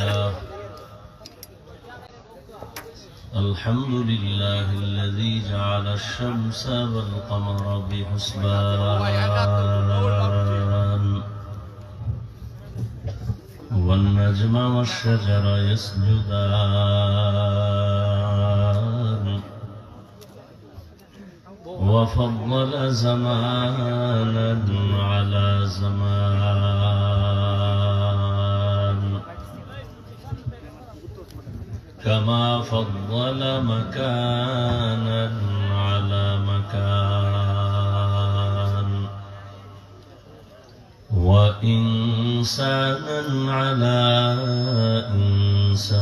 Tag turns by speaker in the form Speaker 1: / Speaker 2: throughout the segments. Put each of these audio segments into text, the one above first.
Speaker 1: لله الحمد لله الذي جعل الشمس والقمر بحسبان والنجم والشجر يسجدان وفضل زمانا على زمان كما فضل مكانا على مكان وإنسانا على إنسان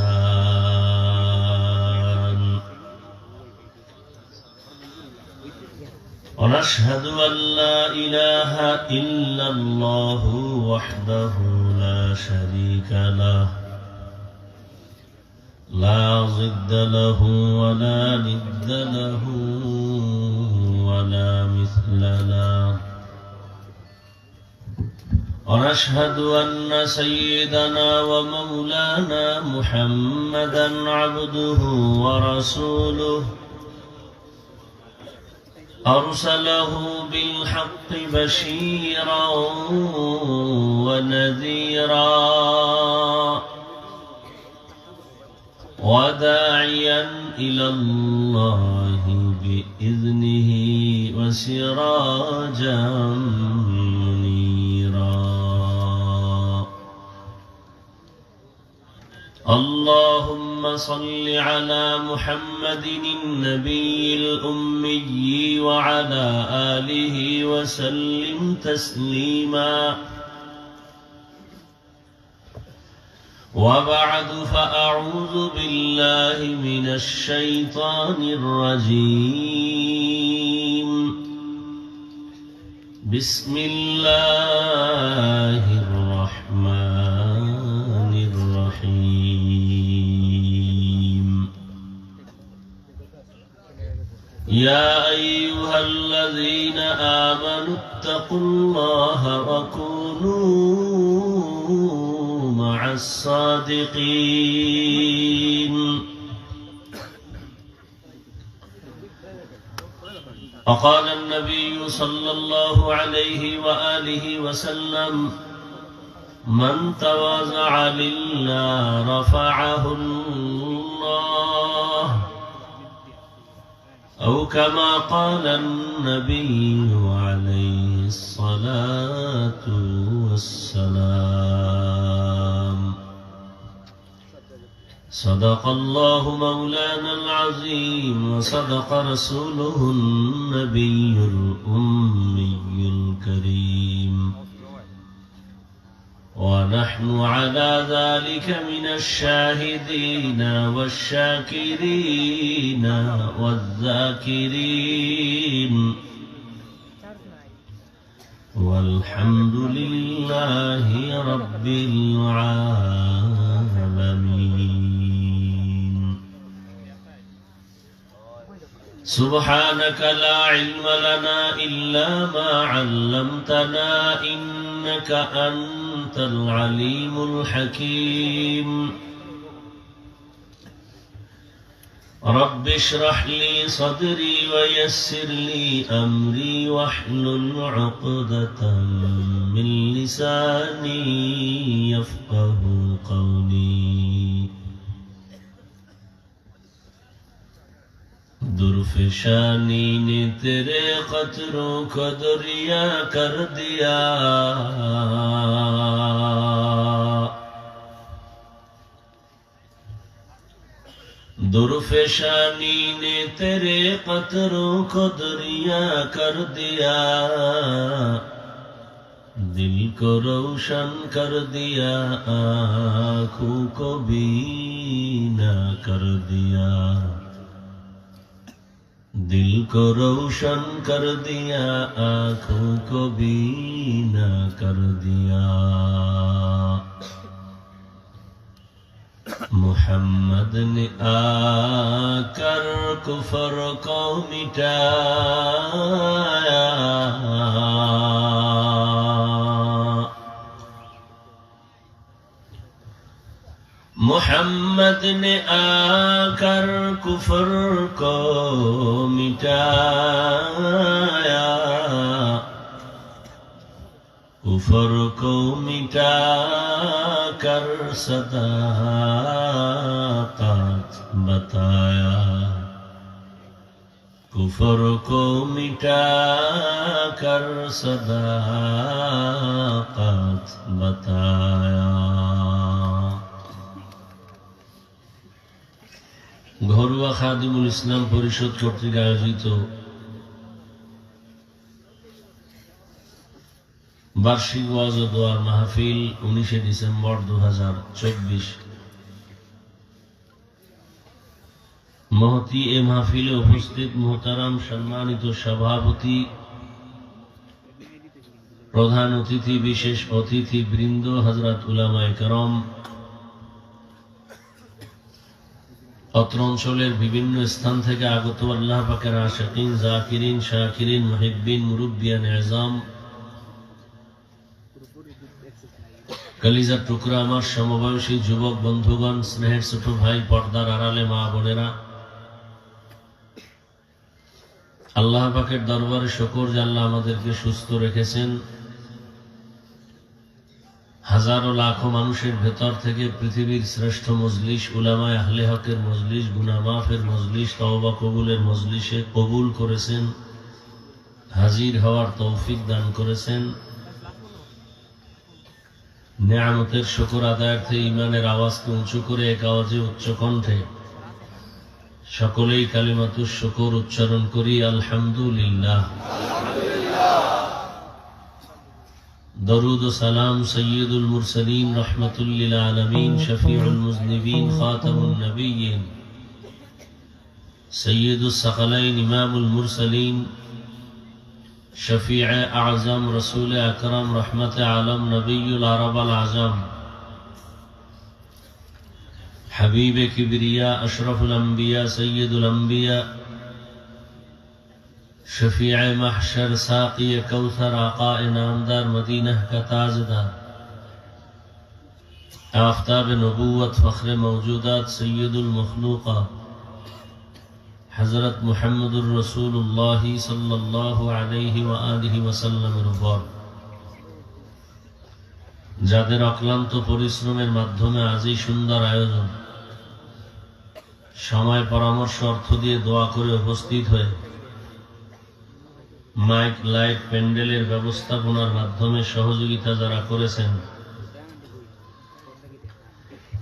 Speaker 1: ونشهد أن لا إله إلا الله وحده لا شريك له لا ضد له ولا ند له ولا مثل له ونشهد أن سيدنا ومولانا محمدا عبده ورسوله أرسله بالحق بشيرا ونذيرا وداعيا إلى الله بإذنه وسراجا منيرا اللهم صل على محمد النبي الأمي وعلى آله وسلم تسليما وبعد فأعوذ بالله من الشيطان الرجيم بسم الله الرحمن الرحيم يا أيها الذين آمنوا اتقوا الله وكونوا مع الصادقين وقال النبي صلى الله عليه وآله وسلم من تواضع لله رفعه الله أو كما قال النبي عليه الصلاة والسلام صدق الله مولانا العظيم وصدق رسوله النبي الأمي الكريم ونحن على ذلك من الشاهدين والشاكرين والذاكرين والحمد لله رب العالمين سبحانك لا علم لنا إلا ما علمتنا إنك أنت العليم الحكيم رب اشرح لي صدري ويسر لي أمري واحلل عقدة من لساني يفقه قولي درفشانی نے تیرے قطروں کو دریا کر دیا درفشانی نے تیرے قطروں کو دریا کر دیا دل کو روشن کر دیا آنکھوں کو بینا کر دیا दिल को रोशन कर दिया आँखों को बीना कर दिया मुहम्मद ने आकर कुफर को मिटाया मोहम्मद ने आकर कुफर को मिटाया, कुफर को मिटा कर सदाकत बताया, कुफर को मिटा कर सदाकत बताया। ঘরোয়া খাদিমুল ইসলাম পরিষদ কর্তৃক আয়োজিত বার্ষিক ওয়াজ ও দোয়ার মাহফিল 19 ডিসেম্বর 2024। মহতি এ মাহফিলে উপস্থিত মোহতারাম সম্মানিত সভাপতি, প্রধান অতিথি, বিশেষ অতিথি বৃন্দ, হযরত উলামায়ে কেরাম, অত্র অঞ্চলের বিভিন্ন স্থান থেকে আগত আল্লাহ পাকের আশিকিন, জাকিরিন, শাকিরিন, মুহিব্বিন, মুরব্বিয়ান ইজাম, কলিজার টুকরা আমার সমবয়সী যুবক বন্ধুগণ, স্নেহের ছোট ভাই, পর্দার আড়ালে মা বোনেরা, আল্লাহ পাকের দরবারে শুকর যে আল্লাহ আমাদেরকে সুস্থ রেখেছেন। হাজারো লাখো মানুষের ভেতর থেকে পৃথিবীর শ্রেষ্ঠ মজলিস, উলামায়ে আহলে হকের মজলিস, গুনাহ মাফের মজলিস, তওবা কবুলের মজলিসে কবুল করেছেন, হাজির হওয়ার তৌফিক দান করেছেন। নিয়ামতের শুকর আদায়ার্থে ঈমানের আওয়াজকে উঁচু করে এক আওয়াজে উচ্চ কণ্ঠে সকলেই কালিমাতুশ শুকর উচ্চারণ করি, আলহামদুলিল্লাহ। দরুদ ও সালাম সৈয়দুল মুরসালিন, রহমাতুল লিল আলামিন, শফিউল মুজনিবিন, খাতামুন নবিয়্যিন, সৈয়দুস সাকালাইন, ইমামুল মুরসালিন, শফিয়ে আযম, রসুল আকরাম, রহমতে আলম, নবিয়ুল আরব আল আজম, হাবিবে কিবরিয়া, আশরাফুল আম্বিয়া, সৈয়দুল আম্বিয়া, शफीअ महशर, साक़ी कौसर, आक़ा नामदार, मदीना का ताजदार, आफ़ताब नबूवत, फ़ख्र मौजूदात, सय्यदुल मखलूक़ात, हज़रत मुहम्मदुर रसूलुल्लाह सल्लल्लाहु अलैहि व आलिहि वसल्लमेর উপর যাদের অক্লান্ত পরিশ্রমের মাধ্যমে আজ এই সুন্দর আয়োজন, সময়, পরামর্শ, অর্থ দিয়ে দোয়া করে উপস্থিত হয়ে মাইক, লাইট, প্যান্ডেলের ব্যবস্থাপনার মাধ্যমে সহযোগিতা যারা করেছেন,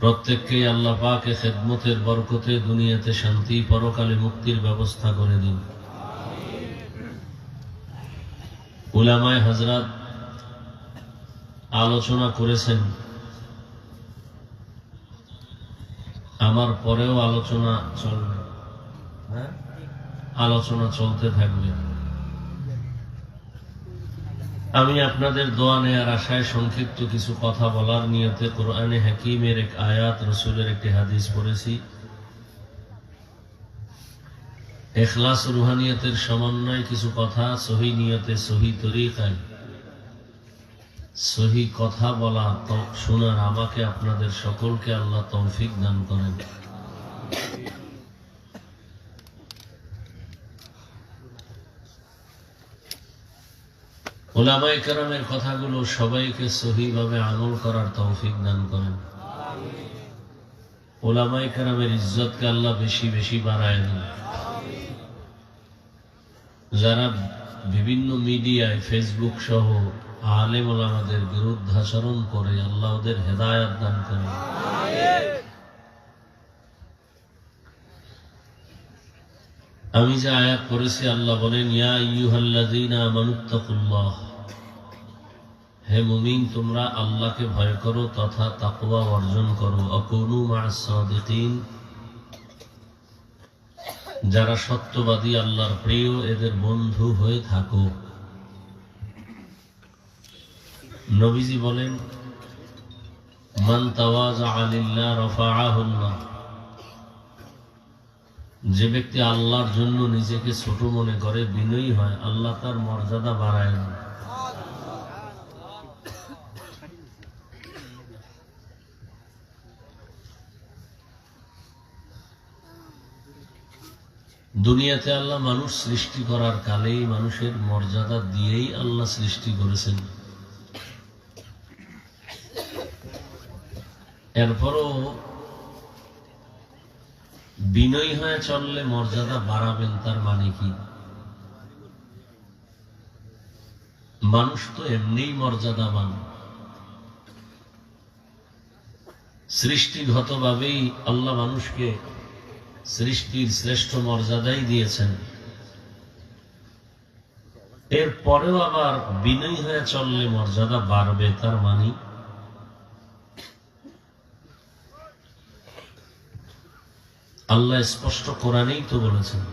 Speaker 1: প্রত্যেককেই আল্লাহ পাকে খেদমতের বরকতে দুনিয়াতে শান্তি, পরকালে মুক্তির ব্যবস্থা করে দিন। উলামায়ে হযরত আলোচনা করেছেন, আমার পরেও আলোচনা চলবে, আলোচনা চলতে থাকবে। আমি আপনাদের দোয়া নেয়ার আশায় সংক্ষিপ্ত কিছু কথা বলার নিয়তে কোরআনে হাকিমের এক আয়াত, রসুলের একটি হাদিস পড়েছি। ইখলাস রুহানিয়তের সমন্বয়ে কিছু কথা, সহি নিয়তে, সহি তরিকায় সহি কথা বলা, শোনার আমাকে আপনাদের সকলকে আল্লাহ তৌফিক দান করেন। উলামায়ে কেরামের কথাগুলো সবাইকে সহিভাবে আমল করার তৌফিক দান করেন। উলামায়ে কেরামের ইজ্জতকে আল্লাহ বেশি বেশি বাড়ায় দেন। যারা বিভিন্ন মিডিয়ায়, ফেসবুক সহ আলেম ওলামাদের বিরুদ্ধাচরণ করে, আল্লাহ ওদের হেদায়েত দান করেন। আমি যে আয়াত পড়েছি, আল্লাহ বলেন, ইয়া আইয়ুহাল্লাযীনা আমানুত্তাকুল্লাহ, হে মুমিন, তোমরা আল্লাহকে ভয় করো তথা তাকওয়া অর্জন করো। আকুনু মা'আস সাদিকিন, যারা সত্যবাদী, আল্লাহর প্রিয়, এদের বন্ধু হয়ে থাকো। নবীজি বলেন, মান তাওয়াযা লিল্লাহ রাফাআহুল্লাহ, যে ব্যক্তি আল্লাহর জন্য নিজেকে ছোট মনে করে, বিনয়ী হয়, আল্লাহ তার মর্যাদা বাড়ায় দেন। দুনিয়াতে আল্লাহ মানুষ সৃষ্টি করার কালেই মানুষের মর্যাদা দিয়েই আল্লাহ সৃষ্টি করেছেন। এরপরও বিনয়ী হয়ে চললে মর্যাদা বাড়াবেন, তার মানে কি? মানুষ তো এমনিই মর্যাদাবান, সৃষ্টিগতভাবেই আল্লাহ মানুষকে সৃষ্টির শ্রেষ্ঠ মর্যাদাই দিয়েছেন। এরপরেও আবার বিনয়ী হয়ে চললে মর্যাদা বাড়বে, তার মানে আল্লাহ স্পষ্ট কোরআনেই তো বলেছেন,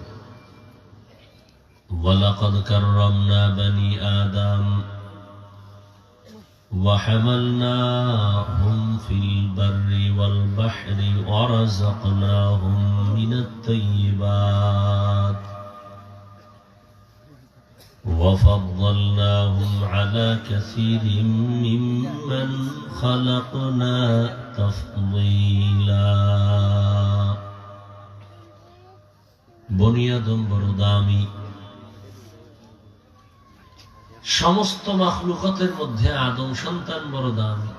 Speaker 1: ওয়ালাকাদ কাররামনা বানি আদম وحملناهم في البر والبحر ورزقناهم من الطيبات وفضلناهم على كثير ممن خلقنا تفضيلا। বনি আদম বড় দামি, সমস্ত মাখলুকাতের মধ্যে আদম সন্তান বড় দামি।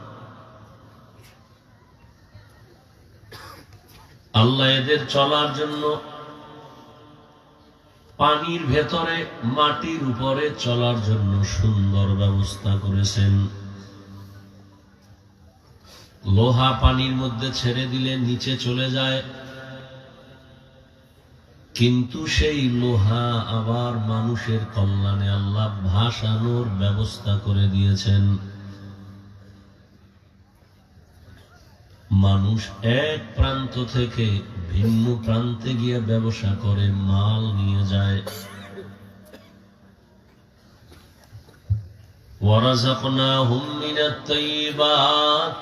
Speaker 1: আল্লাহ এদের চলার জন্য পানির ভেতরে মাটির উপরে চলার জন্য সুন্দর ব্যবস্থা করেছেন। লোহা পানির মধ্যে ছেড়ে দিলে নিচে চলে যায়, কিন্তু সেই লোহা আবার মানুষের কল্যাণে আল্লাহ ভাসানোর ব্যবস্থা করে দিয়েছেন। মানুষ এক প্রান্ত থেকে ভিন্ন প্রান্তে গিয়ে ব্যবসা করে মাল নিয়ে যায়। ওয়ারাযাকনাহুম মিনাত তাইয়্যিবাত,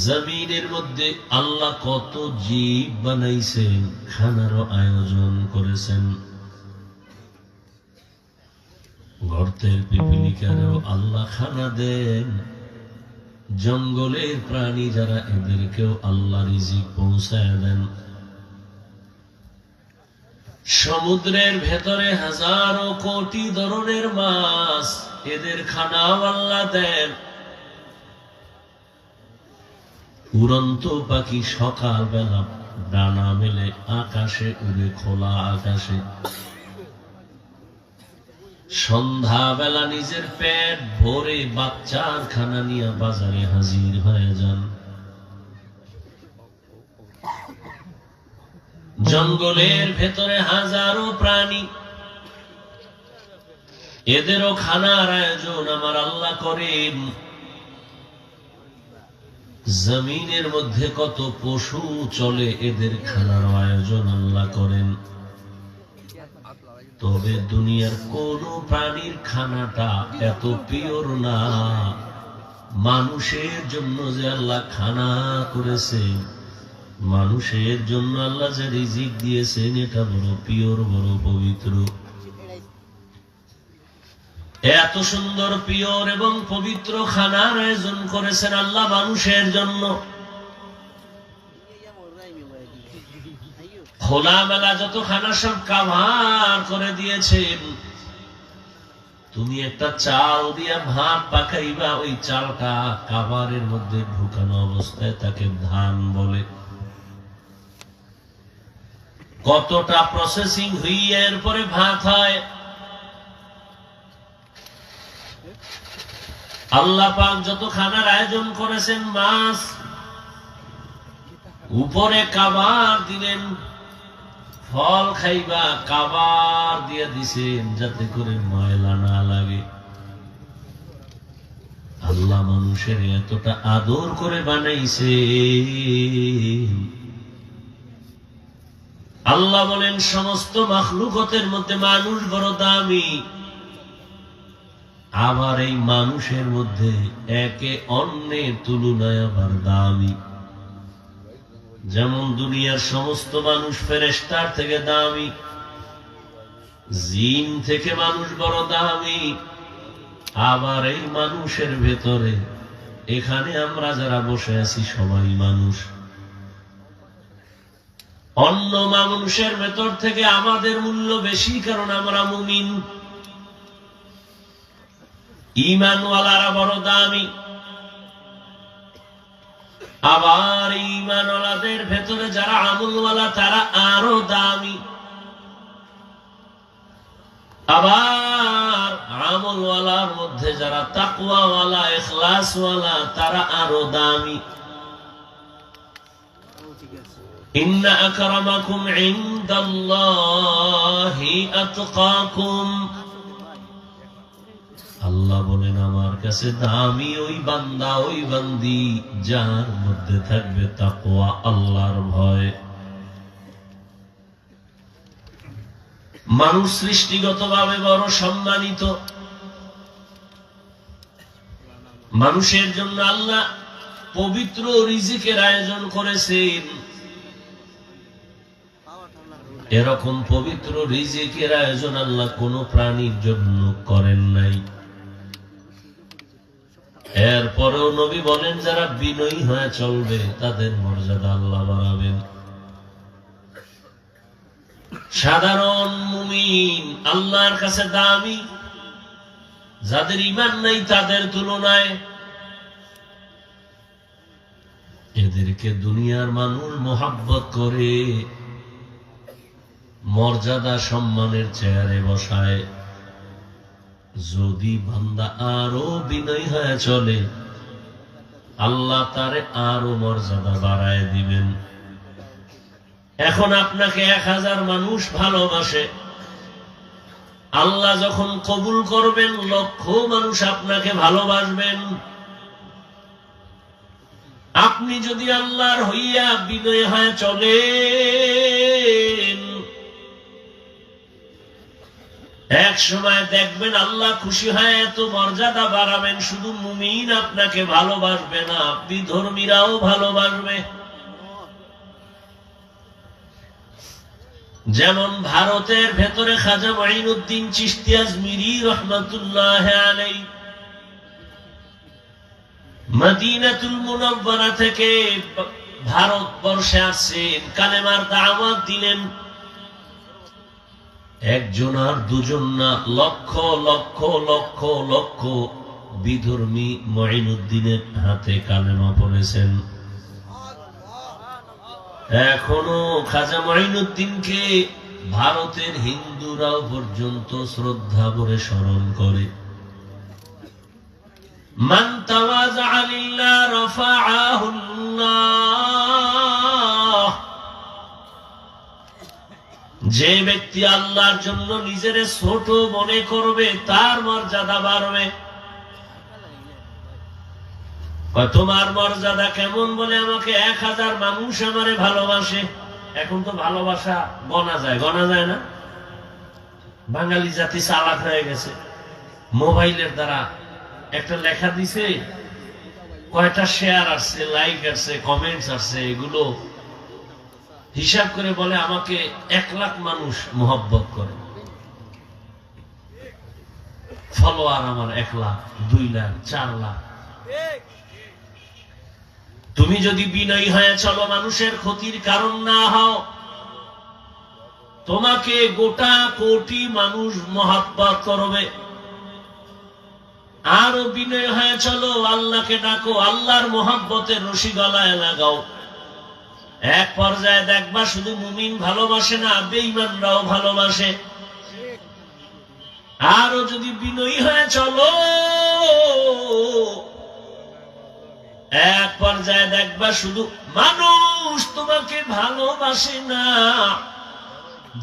Speaker 1: জমিনের মধ্যে আল্লাহ কত জীব বানাইছেন, খানারও আয়োজন করেছেন। গর্তের পিপিলিকারও আল্লাহ খানা দেন, জঙ্গলের প্রাণী যারা এদেরকেও আল্লাহ রিজিক পৌঁছায় দেন। সমুদ্রের ভেতরে হাজারো কোটি ধরনের মাছ, এদের খানাও আল্লাহ দেন। উড়ন্ত পাখি সকালবেলা ডানা মেলে আকাশে উড়ে, খোলা আকাশে। সন্ধ্যাবেলা নিজের পেট ভরে বাচ্চার খানা নিয়ে বাজারে হাজির হয়ে যান। জঙ্গলের ভেতরে হাজারো প্রাণী, এদেরও খানার আয়োজন আমার আল্লাহ করেন। জমিনের মধ্যে কত পশু চলে, এদের খানার আয়োজন আল্লাহ করেন। তবে দুনিয়ার কোন প্রাণীর খানাটা এত পিওর না। মানুষের জন্য যে আল্লাহ খানা করেছেন, মানুষের জন্য আল্লাহ যে রিজিক দিয়েছেন, এটা বড় পিওর, বড় পবিত্র। এত সুন্দর পিওর এবং পবিত্র খানার আয়োজন করেছেন আল্লাহ মানুষের জন্য। খোলামেলা যত খানা সব কাভার করে দিয়েছেন। তুমি একটা চাল দিয়া ভাত পাকাইবা, ওই চালটা কাভারের মধ্যে ঢুকানো অবস্থায় তাকে ধান বলে। কতটা প্রসেসিং হইয়া এরপরে ভাত হয়। আল্লাহ পাক যত খানার আয়োজন করেছেন, মাছ উপরে কাবার দিলেন, ফল খাইবা কাবার দিয়ে দিছেন যাতে করে ময়লা না লাগে। আল্লাহ মানুষের এতটা আদর করে বানাইছে। আল্লাহ বলেন সমস্ত মাখলুকতের মধ্যে মানুষ বড় দামি। আবার এই মানুষের মধ্যে একে অন্যের তুলনায় আবার দামি। যেমন দুনিয়ার সমস্ত মানুষ ফেরেশতার থেকে দামি, জিন থেকে মানুষ বড় দামি। আবার এই মানুষের ভেতরে এখানে আমরা যারা বসে আছি সবাই মানুষ। অন্য মানুষের ভেতর থেকে আমাদের মূল্য বেশি, কারণ আমরা মুমিন। ঈমানওয়ালারা বড় দামি। আবার ঈমানওয়ালাদের ভেতরে যারা আমলওয়ালা তারা আরো দামি। আবার আমলওয়ালার মধ্যে যারা তাকওয়াওয়ালা ইখলাসওয়ালা তারা আরো দামি। ইন্না আকরামাকুম ইনদাল্লাহি আতকাকুম। আল্লাহ বলেন আমার কাছে দামি ওই বান্দা ওই বান্দি যার মধ্যে থাকবে তাকওয়া, আল্লাহর ভয়। মানুষ সৃষ্টিগতভাবে বড় সম্মানিত। মানুষের জন্য আল্লাহ পবিত্র রিজিকের আয়োজন করেছেন। এরকম পবিত্র রিজিকের আয়োজন আল্লাহ কোন প্রাণীর জন্য করেন নাই। এরপরেও নবী বলেন যারা বিনয়ী হয়ে চলবে তাদের মর্যাদা আল্লাহ বাড়াবেন। সাধারণ মুমিন আল্লাহর কাছে দামি, যাদের ঈমান নাই তাদের তুলনায়। এদেরকে দুনিয়ার মানুষ মোহাব্বত করে, মর্যাদা সম্মানের চেয়ারে বসায়। যদি বান্দা আরো বিনয়ী হয়ে চলে আল্লাহ তারে আরো মর্যাদা বাড়ায় দিবেন। এখন আপনাকে 1000 মানুষ ভালোবাসে, আল্লাহ যখন কবুল করবেন লক্ষ মানুষ আপনাকে ভালোবাসবেন। আপনি যদি আল্লাহর হইয়া বিনয়ী হয়ে চলেন, এক সময় দেখবেন আল্লাহ খুশি হয় এত মর্যাদা বাড়াবেন। শুধু মুমিন আপনাকে ভালোবাসবে না, বিধর্মীরাও ভালোবাসবে। যেমন ভারতের ভেতরে খাজা মঈনুদ্দিন চিশতি আজমিরি রহমাতুল্লাহ আলাইহি মদিনাতুল মুনাওয়ারা থেকে ভারতবর্ষে আসছেন, কালেমার দাওয়াত দিলেন। একজন আর দুজন না, লক্ষ লক্ষ লক্ষ লক্ষ বিধর্মী মঈনুদ্দিনের হাতে কালেমা পড়েছেন। এখনো খাজা মঈনুদ্দিনকে ভারতের হিন্দুরাও পর্যন্ত শ্রদ্ধা করে স্মরণ করে। মান তাওয়াযা লিল্লাহ রাফাআহুল্লাহ। যে ব্যক্তি আল্লাহর জন্য নিজের ছোট মনে করবে তার মর্যাদা বাড়বে। তোমার মর্যাদা কেমন? বলে আমাকে 1000 মানুষ আমারে ভালোবাসে। এখন তো ভালোবাসা গণা যায় না। বাঙালি জাতি চালাক হয়ে গেছে। মোবাইলের দ্বারা একটা লেখা দিছে, কয়টা শেয়ার আসছে, লাইক আসছে, কমেন্টস আসছে, এগুলো হিসাব করে বলে আমাকে 1 লাখ মানুষ মোহব্বত করে। ফলোয়ার আমার 1 লাখ, 2 লাখ, 4 লাখ। তুমি যদি বিনয়ী হয়ে চলো, মানুষের ক্ষতির কারণ না হও, তোমাকে গোটা কোটি মানুষ মোহাব্বত করবে। আরো বিনয় হয়ে চলো, আল্লাহকে ডাকো, আল্লাহর মোহাব্বতের রশি গলায় লাগাও। এক পর্যায়ে দেখবা শুধু মুমিন ভালোবাসে না, বেঈমানরাও ভালোবাসে। আরো যদি বিনয়ী হয়ে চলো, এক পর্যায়ে দেখবা শুধু মানুষ তোমাকে ভালোবাসে না,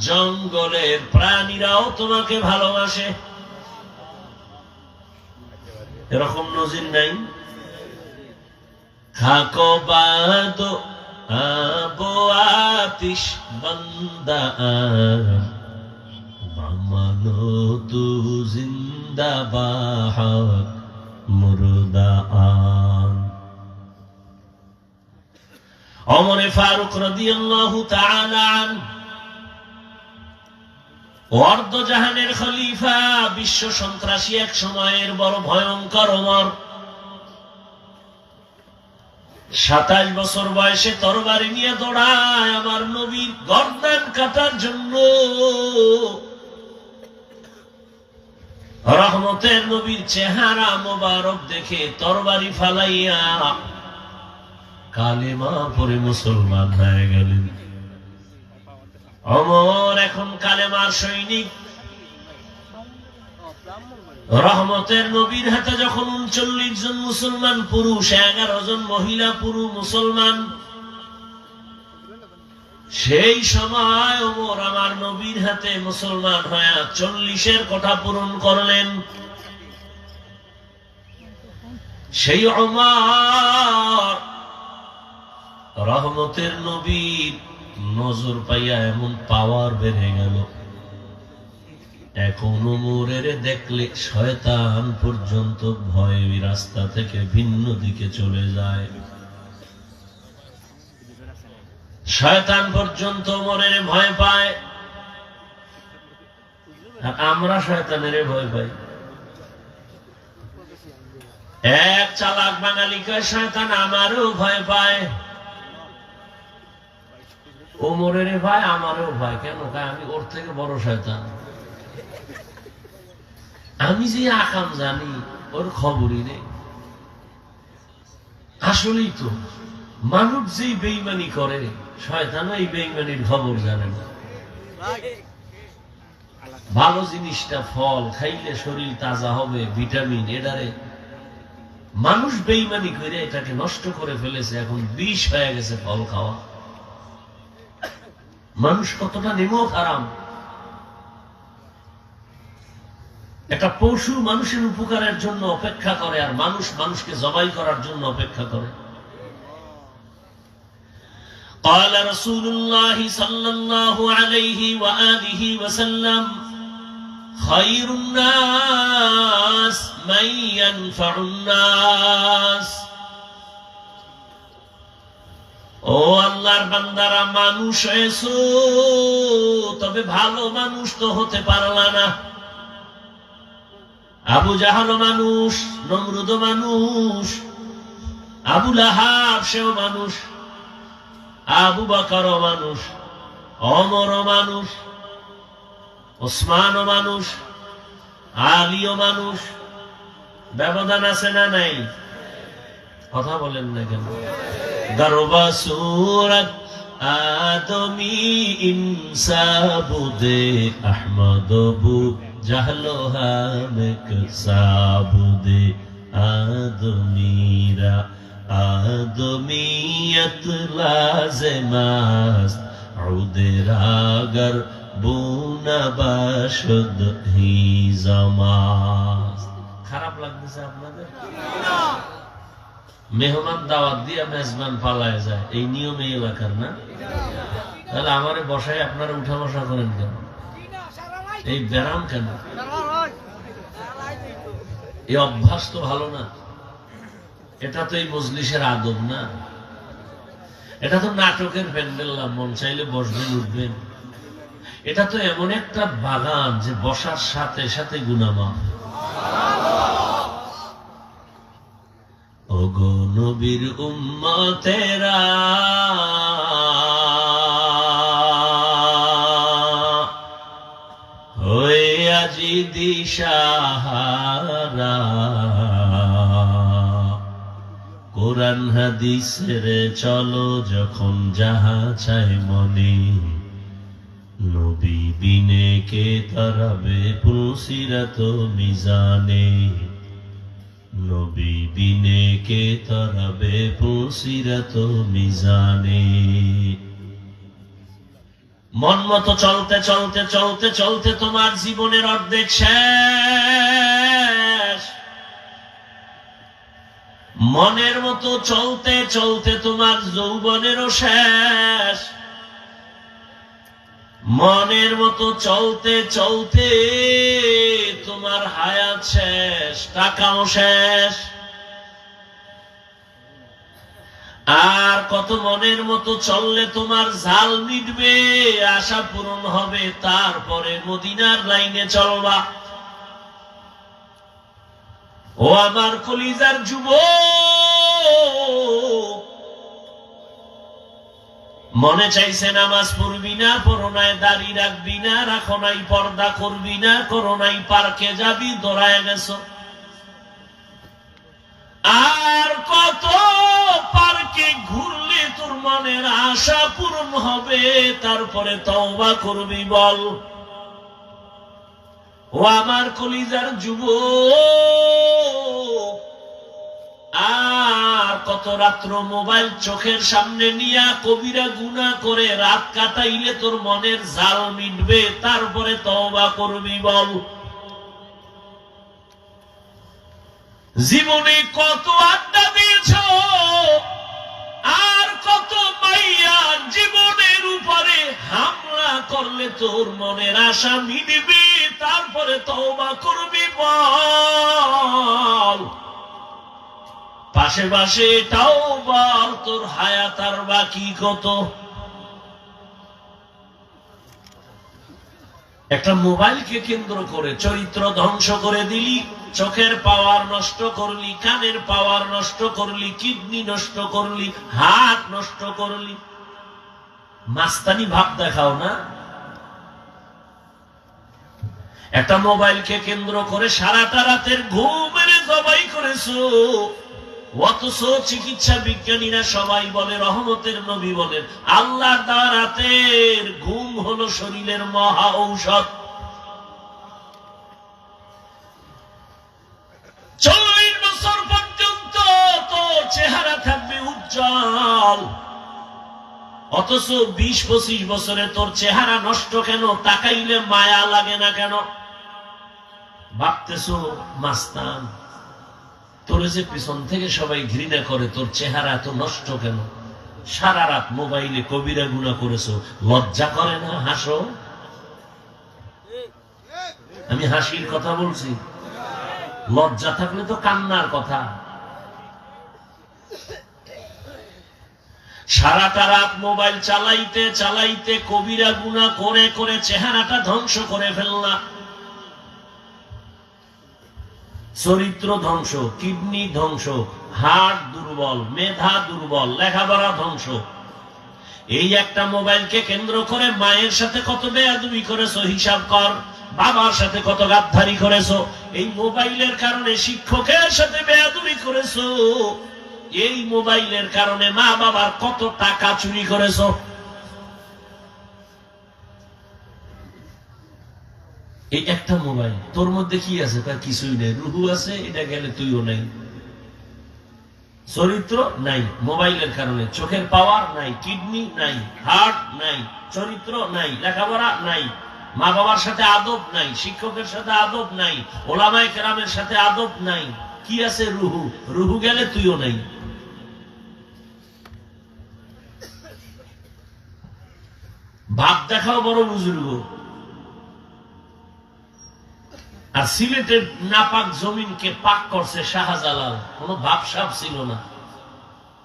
Speaker 1: জঙ্গলের প্রাণীরাও তোমাকে ভালোবাসে। এরকম নজির নাই? খাকো বাদো আবো আতিশ বান্দা মামানো তু জিন্দা বাহাক মুর্দা আন। ওমরে ফারুক রাদিয়াল্লাহু তাআলা আনহু অর্ধ জাহানের খলিফা, বিশ্ব সন্ত্রাসী এক সময়ের বড় ভয়ঙ্কর ওমর। 27 বছর বয়সে তরবারি নিয়ে দৌড়ায় আমার নবীর গর্দান কাটার জন্য। রহমতের নবীর চেহারা মোবারক দেখে তরবারি ফালাইয়া কালেমা পড়ে মুসলমান হয়ে গেলেন। ওমর এখন কালেমার সৈনিক। রহমতের নবীর হাতে যখন 39 জন মুসলমান পুরুষ, 11 জন মহিলা পুরুষ মুসলমান, সেই সময় ওমর আমার নবীর হাতে মুসলমান হয়ে 40-এর কথা পূরণ করলেন। সেই ওমর রহমতের নবীর নজর পাইয়া এমন পাওয়ার বেড়ে গেল, এখন ওমরের দেখলে শয়তান পর্যন্ত ভয়ে রাস্তা থেকে ভিন্ন দিকে চলে যায়। শয়তান পর্যন্ত ওমরের ভয় পায়, আর আমরা শয়তানের ভয় পাই। এক চালাক বাঙালি কয় শয়তান আমারও ভয় পায়। ওমরের ভয় আমারও ভয়। কেন? আমি ওর থেকে বড় শয়তান। আমি যে আকাম জানি ওর খবরই নেই। আসলেই তো মানুষ যে বেঈমানি করে, শয়তান এই বেঈমানির খবর জানে না। ভালো জিনিসটা ফল খাইলে শরীর তাজা হবে, ভিটামিন, এটারে মানুষ বেঈমানি করে এটাকে নষ্ট করে ফেলেছে। এখন বিষ হয়ে গেছে ফল খাওয়া। মানুষ কতটা নিমক হারাম। একটা পশু মানুষের উপকারের জন্য অপেক্ষা করে, আর মানুষ মানুষকে জবাই করার জন্য অপেক্ষা করে। قال رسول الله صلى الله عليه وآله وسلم خير الناس من ينفع الناس। ও আল্লাহর বান্দারা, মানুষ হয়েছো তবে ভালো মানুষ তো হতে পারলা না। আবু জাহাল মানুষ, নমরুদ মানুষ, আবু লাহাব সেও মানুষ, আবু বকর মানুষ, ওমর মানুষ, ওসমান মানুষ, আলীও মানুষ। ব্যবধান আছে না নাই? কথা বলেন না কেন? গর্বা সুরত আদমি ইনসাবুদে আহমদবু জাহলো হামেক সাবুদে আদমিরা আদমিয়ত লাজমাস উদেরাগর বুনা বাশদ হি জামাস। খারাপ লাগতেছে আপনাদের? মেহমান দাওয়াত দিয়ে মেজবান পালায় যায়, এই নিয়ম এই এলাকার না? তাহলে আমারে বসায় আপনারা উঠা বসা করেন কেন? এই ব্যারাম কেন? এই অভ্যাস তো ভালো না। এটা তো এই মজলিসের আদব না। এটা তো নাটকের প্যান্ডেল না, মন চাইলে বসবেন উঠবেন। এটা তো এমন একটা বাগান যে বসার সাথে সাথে গুনামাফ। ওগো নবীর উম্মতেরা, হয়ে আজি দিশাহারা, কোরআন হাদিসের চলো যখন যাহা চায় মনে, নবী বিনে কে তারাবে পুলসিরাত মিজানে, নবী বিনে কে তারাবে পুলসিরাত মিজানে। মন মতো চলতে চলতে চলতে চলতে তোমার জীবনের অর্ধেক শেষ। মনের মতো চলতে চলতে তোমার যৌবনেরও শেষ। মনের মতো চলতে চলতে তোমার হায়াত শেষ, টাকাও শেষ। আর কত মনের মতো চললে তোমার ঝাল মিটবে, আশা পূরণ হবে, তারপরে মদিনার লাইনে চলবা। ও আমার কলিজার যুবক, মনে চাইছে নামাজ পড়বি না, পড়ো নাই, দাড়ি রাখবি না, রাখো নাই, পর্দা করবি না, করো নাই, পার্কে যাবি, দৌড়ায় গেছো। আর কত পার্কে ঘুরলে তোর মনের আশা পূরণ হবে, তারপরে তওবা করবি বল। ও আমার কলিজার যুবক, আর কত রাত্র মোবাইল চোখের সামনে নিয়া কবিরা গুনাহ করে রাত কাটাইলে তোর মনের জাল মিটবে, তারপরে তওবা করবি বল। জীবনে কত আড্ডা দিয়েছ, আর কত মাইয়া জীবনের উপরে হামলা করলে তোর মনের আশা মিটবে, তারপরে তওবা করবি বল। পাশে পাশে এটাও বল, তোর হায়াত আর বাকি কত। একটা মোবাইলকে কেন্দ্র করে চরিত্র ধ্বংস করে দিলি, চোখের পাওয়ার নষ্ট করলি, কানের পাওয়ার নষ্ট করলি, কিডনি নষ্ট করলি, হাত নষ্ট করলি। মাস্তানি ভাব দেখাও না। একটা মোবাইলকে কেন্দ্র করে সারাটা রাতের ঘুমের জবাই করেছো, অথচ চিকিৎসা বিজ্ঞানীরা সবাই বলে, রহমতের নবী বলেন, আল্লাহর দেওয়া রাতের ঘুম হলো শরীরের মহা ঔষধ। 40 বছর পর্যন্ত তোর চেহারা থাকবে উজ্জ্বল, অথচ 20-25 বছরে তোর চেহারা নষ্ট কেন? তাকাইলে মায়া লাগে না কেন? ভাবতেছো মাস্তান, তোর যে পিছন থেকে সবাই ঘৃণা করে, তোর চেহারা এত নষ্ট কেন? সারা রাত মোবাইলে কবিরা গুনাহ করেছো, লজ্জা করে না? হাসো। আমি হাসির কথা বলছি, লজ্জা থাকলে তো কান্নার কথা। সারাটা রাত মোবাইল চালাইতে চালাইতে কবিরা গুনাহ করে করে চেহারাটা ধ্বংস করে ফেললা। চরিত্র ধ্বংস, কিডনি ধ্বংস, হার্ট দুর্বল, মেধা দুর্বল, লেখাপড়া ধ্বংস। এই একটা মোবাইলকে কেন্দ্র করে মায়ের সাথে কত বেয়াদবি করেছো হিসাব কর, বাবার সাথে কত গাদ্দারি করেছো। এই মোবাইলের কারণে শিক্ষকের সাথে বেয়াদবি করেছো, এই মোবাইলের কারণে মা বাবার কত টাকা চুরি করেছো। এই একটা মোবাইল, তোর মধ্যে কি আছে? তার কিছুই নেই। রুহু আছে, এটা গেলে তুইও নাই। চরিত্র নাই মোবাইলের কারণে, চোখের পাওয়ার নাই, কিডনি নাই, হার্ট নাই, চরিত্র নাই, লেখাপড়া নাই, মা বাবার সাথে আদব নাই, শিক্ষকের সাথে আদব নাই, ওলামায়ে কেরামের সাথে আদব নাই। কি আছে? রুহু। রুহু গেলে তুইও নাই। ভাব দেখাও বড় বুজুর্গ। আর সিলেটের নাপাক জমিনকে পাক করছে শাহজালাল, কোন ভাবসাব ছিল না।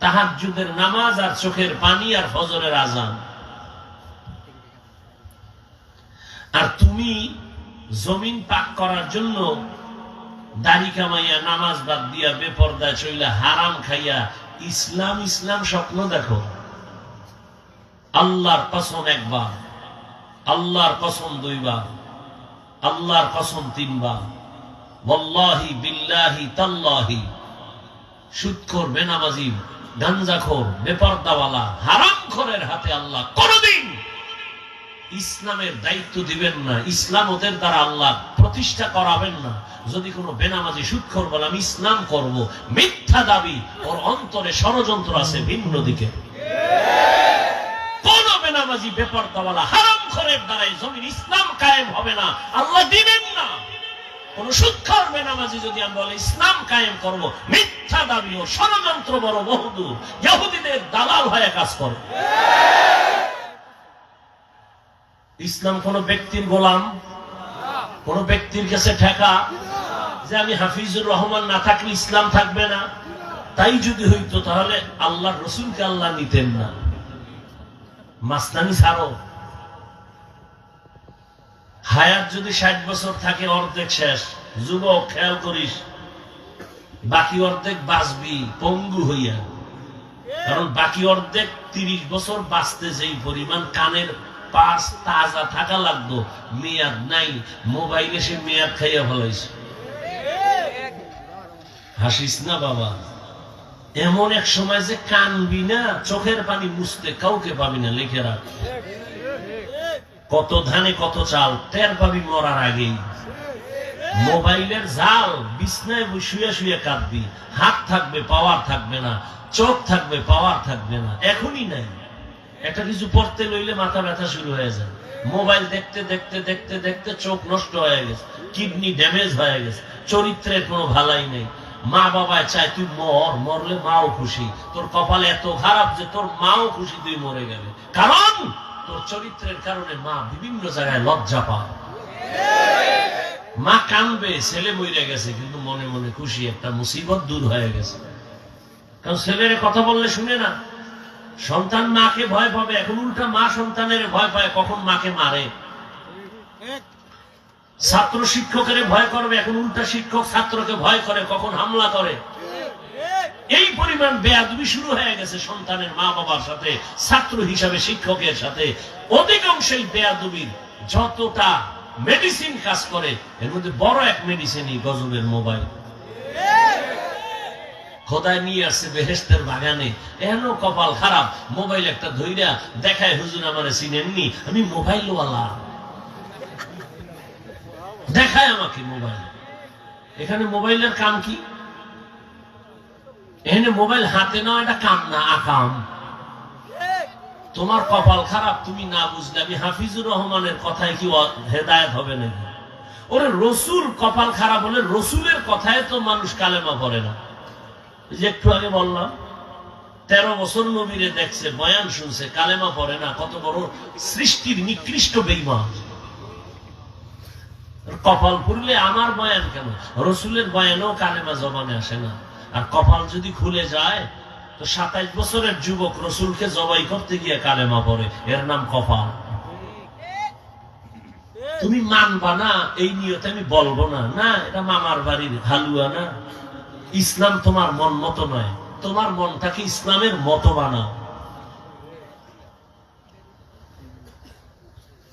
Speaker 1: তাহাজ্জুদের নামাজ আর চোখের পানি আর ফজরের আজান। আর তুমি জমিন পাক করার জন্য দাড়ি কামাইয়া, নামাজ বাদ দিয়া, বেপরদা চইলা, হারাম খাইয়া ইসলাম ইসলাম স্বপ্ন দেখো। আল্লাহর কসম একবার, আল্লাহর কসম দুইবার, আল্লাহর কসম তিনবার, ওয়াল্লাহি বিল্লাহি তাল্লাহি, সুদখোর, বেনামাজি, গাঞ্জাখোর, বেপরদাওয়ালা, হারামখোরের হাতে আল্লাহ কোনদিন ইসলামের দায়িত্ব দিবেন না। ইসলাম ওদের দ্বারা আল্লাহ প্রতিষ্ঠা করাবেন না। যদি কোনো বেনামাজি সুদখোর বলে আমি ইসলাম করব, মিথ্যা দাবি, ওর অন্তরে ষড়যন্ত্র আছে ভিন্ন দিকে। কোন বেনামাজি, বেপরদাওয়ালা, হারামখোরের দ্বারাই জমিন ইসলাম কায়েম হবে না, আল্লাহ দিবেন না। কোন সুদখোর বেনামাজি যদি আমি বলে ইসলাম কায়েম করব, মিথ্যা দাবি ও ষড়যন্ত্র বড় বহুদূর, ইহুদিদের দালাল হয়ে কাজ করে। ইসলাম কোন ব্যক্তির গোলাম, কোন ব্যক্তির কাছে ঠেকা যে আমি হাফিজুর রহমান না থাকলে ইসলাম থাকবে না। তাই যদি হইতো তাহলে আল্লাহর রসুলকে আল্লাহ নিতেন না। মাস্তানি ছাড়ো। হায়াত যদি 60 বছর থাকে, অর্ধেক শেষ। যুবক খেয়াল করিস, বাকি অর্ধেক বাঁচবি পঙ্গু হইয়া। কারণ বাকি অর্ধেক 30 বছর বাঁচতে যেই পরিমাণ কানের পাশ তাজা থাকা লাগতো, মেয়াদ নাই, মোবাইল এসে মেয়াদ খাইয়া ফেলাইছে। হাসিস না বাবা, এমন এক সময় যে কানবি না, চোখের পানি মুছতে কাউকে পাবি না। লিখে রাখ, কত ধানে কত চাল টের পাবি মরার আগেই। মোবাইলের জাল, বিছনায় শুয়ে শুয়ে কাঁদবি, হাত থাকবে পাওয়ার থাকবে না, চোখ থাকবে পাওয়ার থাকবে না, এখনই নাই। একটা কিছু পড়তে লইলে মাথা ব্যথা শুরু হয়ে যায়। মোবাইল দেখতে দেখতে দেখতে দেখতে চোখ নষ্ট হয়ে গেছে, কিডনি ড্যামেজ হয়ে গেছে, চরিত্রের কোনো ভালাই নেই। মা বাবা চায় তুই মর, মরলে মাও খুশি। তোর কপাল এত খারাপ যে তোর মাও খুশি তুই মরে গেলে, কারণ তোর চরিত্রের কারণে মা বিভিন্ন জায়গায় লজ্জা পায়। মা কাঁদবে, ছেলে মরে গেছে, কিন্তু মনে মনে খুশি, একটা মুসিবত দূর হয়ে গেছে। কারণ ছেলের কথা বললে শুনে না, সন্তান মাকে ভয় পাবে। এখন উল্টা মা সন্তানের ভয় পায়, কখন মাকে মারে। ছাত্র শিক্ষকের ভয় করবে, এখন উল্টা শিক্ষক ছাত্রকে ভয় করে, কখন হামলা করে। এই পরিমাণ বেয়াদবি শুরু হয়ে গেছে সন্তানের মা বাবার সাথে, ছাত্র হিসাবে শিক্ষকের সাথে। অধিকাংশই বেয়াদবির যতটা মেডিসিন কাজ করে, এর মধ্যে বড় এক মেডিসিনই গজবের মোবাইল। খোদায় নিয়ে আসছে বেহেশতের বাগানে, এন কপাল খারাপ, মোবাইল একটা ধইরা দেখায়, হুজুর আমারে চিনেননি, আমি মোবাইলওয়ালা, দেখায় আমাকে মোবাইল। এখানে মোবাইলের কাম কি? এখানে মোবাইল হাতে নাও, এটা কাম না, আকাম। তোমার কপাল খারাপ, তুমি না বুঝলে। আমি হাফিজুর রহমানের কথায় কি হেদায়েত হবে নাকি? ওরে রসুল কপাল খারাপ হলে রসুলের কথায় তো মানুষ কালেমা পড়ে না। যে একটু আগে বললাম, 13 বছর নবীরে দেখছে, বয়ান শুনছে, কালেমা পড়ে না। কত বড় সৃষ্টির নিকৃষ্ট বেঈমান। কপাল পুরলে আমার বয়ান কেন? রসুলের বয়ানও কালেমা জবানে আসে না। আর কপাল যদি খুলে যায়, তো 27 বছরের যুবক রসুলকে জবাই করতে গিয়ে কালেমা পড়ে, এর নাম কপাল। তুমি মানবা না এই নিয়তে আমি বলবো না, না এটা মামার বাড়ির হালুয়া না। ইসলাম তোমার মন মতো নয়, তোমার মনটাকে ইসলামের মতো বানাও।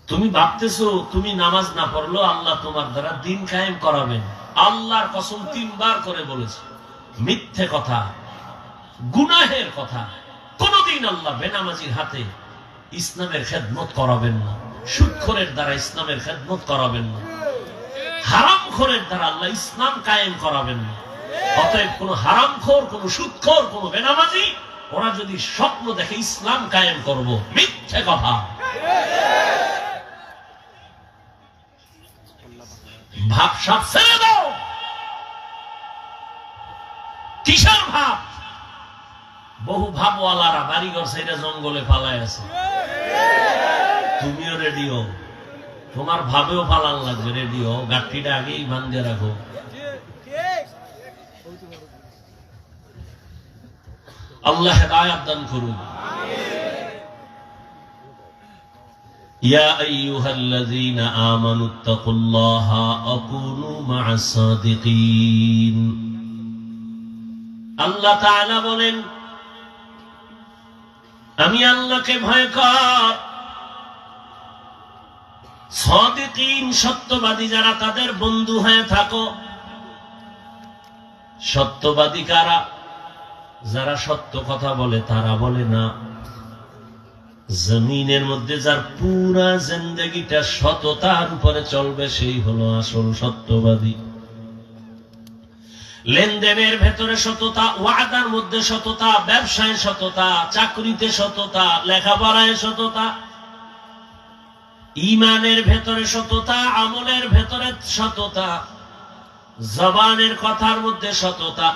Speaker 1: তুমি ভাবতেছো তুমি নামাজ না পড়লো আল্লাহ তোমার দ্বারা দিন কায়েম করাবেন। আল্লাহর কসম 3 বার করে বলেছে, মিথ্যে কথা, গুনাহের কথা। কোনদিন আল্লাহ বেনামাজির হাতে ইসলামের খেদমত করাবেন না, সুদখোরের দ্বারা ইসলামের খেদমত করাবেন না, হারামখোরের দ্বারা আল্লাহ ইসলাম কায়েম করাবেন না। অতএব কোন হারামখোর, কোন সুদখোর, কোন বেনামাজি, ওরা যদি স্বপ্ন দেখে ইসলাম কায়েম করব, মিথ্যে কথা। ভাব সব ছেড়ে দাও। কিসের ভাব? বহু ভাবওয়ালারা বাড়িঘর ছেড়ে জঙ্গলে পালায় আছে। তুমিও রেডি হও, তোমার ভাবেও পালান লাগবে, রেডি হও, গাঠটিটা আগেই বান্ধে রাখো। আল্লাহ হেদায়েত দান করুন। ইয়া আইয়ুহাল্লাযীনা আমানুত্তাকুল্লাহা ওয়া কুনু মা'আস সাদিকিন। আল্লাহ তাআলা বলেন, আমি আল্লাহকে ভয় কর। সাদিকিন সত্যবাদী যারা, তাদের বন্ধু হয়ে থাকো। সত্যবাদী কারা? যারা সত্য কথা বলে, তারা বলে না। জমিনের মধ্যে যার পুরা জিন্দেগিটা সততার উপরে চলবে, সেই হলো আসল সত্যবাদী। লেনদেনের ভেতরে সততা, ওয়াদার মধ্যে সততা, ব্যবসায় সততা, চাকরিতে সততা, লেখাপড়ায় সততা, ঈমানের ভেতরে সততা, আমলের ভেতরে সততা, জবানের কথার মধ্যে সততা।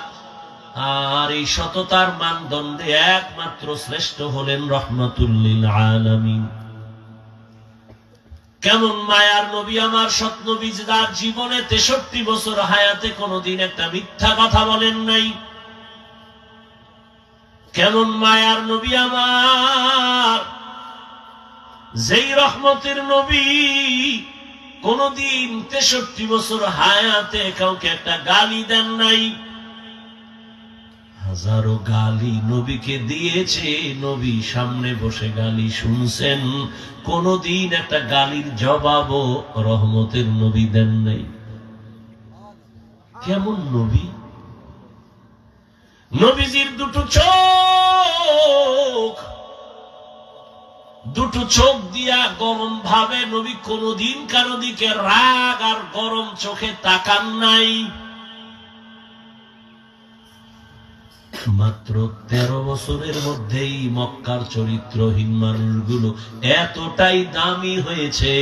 Speaker 1: আর এই সততার মানদণ্ডে একমাত্র শ্রেষ্ঠ হলেন রহমাতুল লিল আলামিন। কেমন মায়ার নবী আমার, সৎ নবী, যার জীবনে 63 বছর হায়াতে কোনদিন একটা মিথ্যা কথা বলেন নাই। কেমন মায়ার নবী আমার, যেই রহমতের নবী কোনদিন 63 বছর হায়াতে কাউকে একটা গালি দেন নাই। হাজারো গালি নবীকে দিয়েছে, নবী সামনে বসে গালি শুনছেন, কোনদিন একটা গালির জবাবও রহমতের নবী দেন নাই। কেমন নবী? নবীজির দুটো চোখ দিয়া গরম ভাবে নবী কোনদিন কারো দিকে রাগ আর গরম চোখে তাকান নাই। মাত্র 13 বছরের মধ্যেই মক্কার চরিত্রহীন মানুষগুলো এতটাই দামি হয়েছে,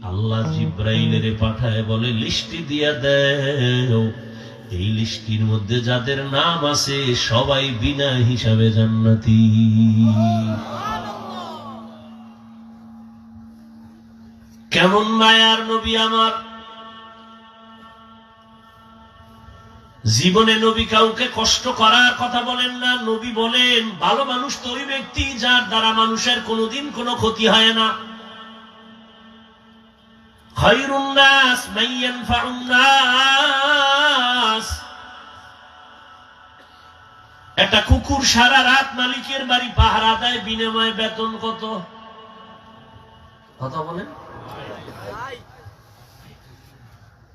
Speaker 1: আল্লাহ জিব্রাইলের পাঠায় বলে লিস্টি দিয়া দেও, এই লিস্টির মধ্যে যাদের নাম আছে সবাই বিনা হিসাবে জান্নাতি। কেমন মায়ার নবী আমার! জীবনে নবী কাউকে কষ্ট করার কথা বলেন না। নবী বলেন ভালো মানুষ তো ওই ব্যক্তি যার দ্বারা মানুষের কোনোদিন কোনো ক্ষতি হয় না। খায়রুন নাস মান ইয়ানফাউন নাস। একটা কুকুর সারা রাত মালিকের বাড়ি পাহারা দেয়, বিনিময়ে বেতন কত? কথা বলেন।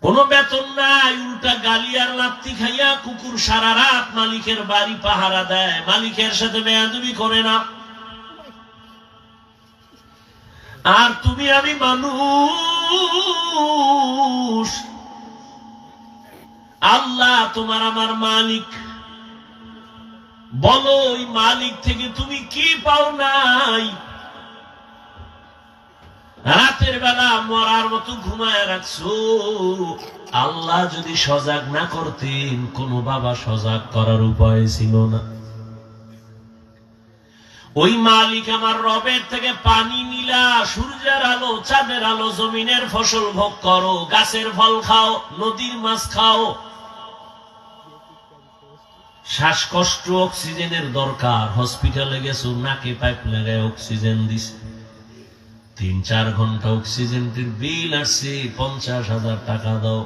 Speaker 1: কোন বেতন নাই, উল্টা গালি আর লাত্তি খাইয়া কুকুর সারা রাত মালিকের বাড়ি পাহারা দেয়, মালিকের সাথে বেয়াদবি করে না। আর তুমি আমি মানুষ, আল্লাহ তোমার আমার মালিক। বলো ওই মালিক থেকে তুমি কি পাও নাই? রাতের বেলা মরার মতো ঘুমায় রাখছো। আল্লাহ যদি সজাগ না করতেন, কোন বাবা সজাগ করার উপায় ছিল না। ওই মালিক আমার রবের থেকে পানি নিলা, সূর্যের আলো, চাঁদের আলো, জমিনের ফসল ভোগ করো, গাছের ফল খাও, নদীর মাছ খাও। শ্বাসকষ্ট অক্সিজেনের দরকার, হসপিটালে গেছো, নাকে পাইপ লাগায় অক্সিজেন দিছে, 3-4 ঘন্টা অক্সিজেনের বিল আসছে, 50,000 টাকা দাও।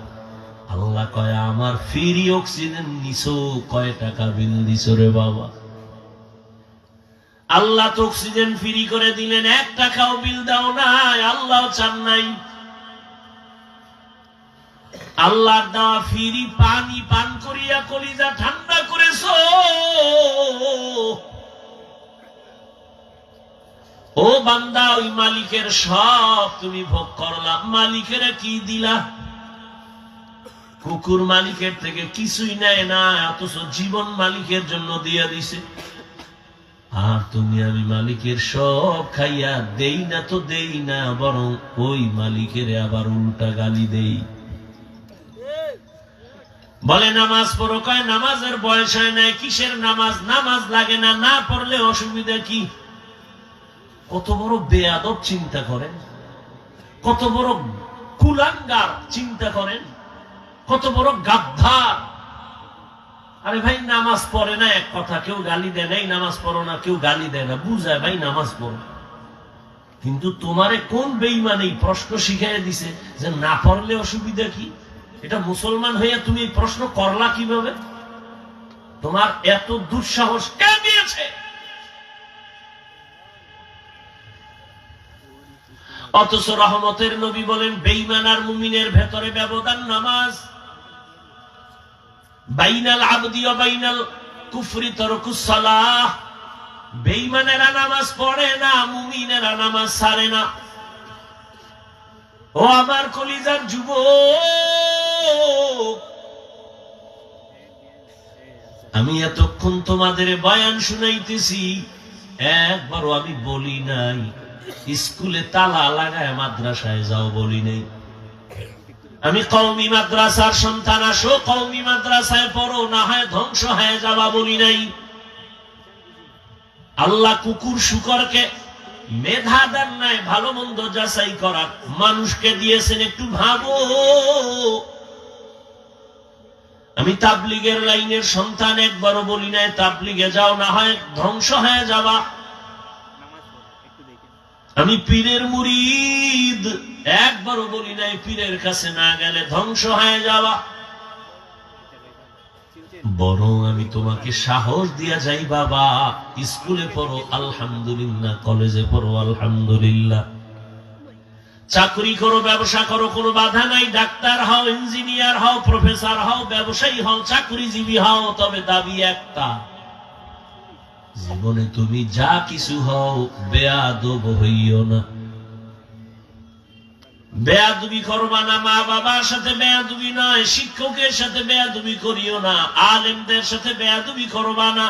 Speaker 1: আল্লাহ কয় আমার ফ্রি অক্সিজেন নিছো, কয় টাকা বিল দিছো রে বাবা? আল্লাহ তো অক্সিজেন ফ্রি করে দিলেন, 1 টাকাও বিল দাও নাই, আল্লাহ চান নাই। আল্লাহর দেওয়া ফ্রি পানি পান করিয়া কলিজা ঠান্ডা করেছো। ও বান্দা, ওই মালিকের সব তুমি ভোগ করলা, মালিকের কি দিলা? কুকুর মালিকের থেকে কিছুই নেয় না, অথচ জীবন মালিকের জন্য দিয়া দিছে। আর তুমি আমি মালিকের সব খাইয়া দেই না তো দেই না, বরং ওই মালিকের আবার উল্টা গালি দেই। বলে নামাজ পড়ো, কয় নামাজের বয়স হয় নাই। কিসের নামাজ? নামাজ লাগে না, না পড়লে অসুবিধা কি? কত বড় বেয়াদব চিন্তা করেন, কত বড় কুলাঙ্গার চিন্তা করেন, কত বড় গাদ্দার। আরে ভাই নামাজ পড়ে না এক কথা, কেউ গালি দেয় নাই, নামাজ পড়ো না কেউ গালি দেয় না, বুঝায় ভাই নামাজ পড়ো। কিন্তু তোমারে কোন বেঈমান এই প্রশ্ন শিখাইয়া দিছে যে না পড়লে অসুবিধা কি? এটা মুসলমান হইয়া তুমি এই প্রশ্ন করলা কিভাবে? তোমার এত দুঃসাহস কে দিয়েছে? অথচ রহমতের নবী বলেন বেঈমান আর মুমিনের ভেতরে ব্যবধান নামাজ। বাইনাল আবদি ওয়া বাইনাল কুফরি তারকুস সালাহ। বেঈমানেরা নামাজ পড়ে না, মুমিনেরা নামাজ ছাড়ে না। ও আমার কলিজার যুবক, আমি এতক্ষণ তোমাদের বয়ান শুনাইতেছি, একবারও আমি বলি নাই স্কুলে তালা লাগায় মাদ্রাসায় যাও, বলি নাই। আমি কওমি মাদ্রাসার সন্তান, আসো কওমি মাদ্রাসায় পড়ো, না হয় ধ্বংস হয়ে যাবা, বলি নাই। আল্লাহ কুকুর শুকরকে মেধা দেন নাই ভালো মন্দ যাচাই করার, মানুষকে দিয়েছেন। একটু ভাবো, আমি তাবলীগের লাইনের সন্তান, একবারও বলি নাই তাবলীগে যাও, না হয় ধ্বংস হয়ে যাবা। আমি পীরের মুরিদ, একবারও বলি নাই পীরের কাছে না গেলে ধ্বংস হয়ে যাওয়া। বরং আমি তোমাকে সাহস দিয়া যাই বাবা, স্কুলে পড়ো আলহামদুলিল্লাহ, কলেজে পড়ো আলহামদুলিল্লাহ, চাকরি করো, ব্যবসা করো, কোনো বাধা নাই, ডাক্তার হও, ইঞ্জিনিয়ার হও, প্রফেসর হও, ব্যবসায়ী হও, চাকরিজীবী হও, তবে দাবি একটা, জীবনে তুমি যা কিছু হও বেয়াদব হইও না। বেয়াদবি করবা না, মা বাবার সাথে বেয়াদবি নয়, শিক্ষকের সাথে বেয়াদবি করিও না, আলেমদের সাথে বেয়াদবি করবা না।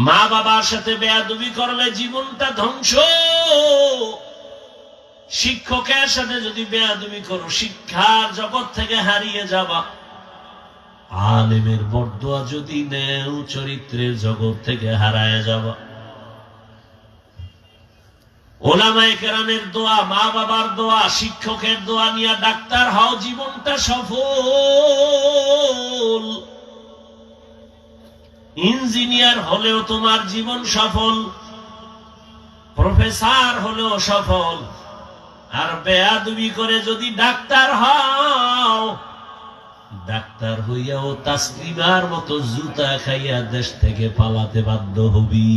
Speaker 1: মা বাবার সাথে বেয়াদবি করলে জীবনটা ধ্বংস। শিক্ষকের সাথে যদি বেয়াদবি করো শিক্ষার জগৎ থেকে হারিয়ে যাবা। আলেমের বরদোয়া যদি নেও চরিত্রের জগৎ থেকে হারায় যাবা। ওলামায়ে কেরামের দোয়া, মা বাবার দোয়া, শিক্ষকের দোয়া নিয়ে ডাক্তার হও, জীবনটা সফল। ইঞ্জিনিয়ার হলেও তোমার জীবন সফল, প্রফেসর হলেও সফল। আর বেয়াদবি করে যদি ডাক্তার হও, ডাক্তার হইয়াও তাসলিমার মতো জুতা খাইয়া দেশ থেকে পালাতে বাধ্য হবি।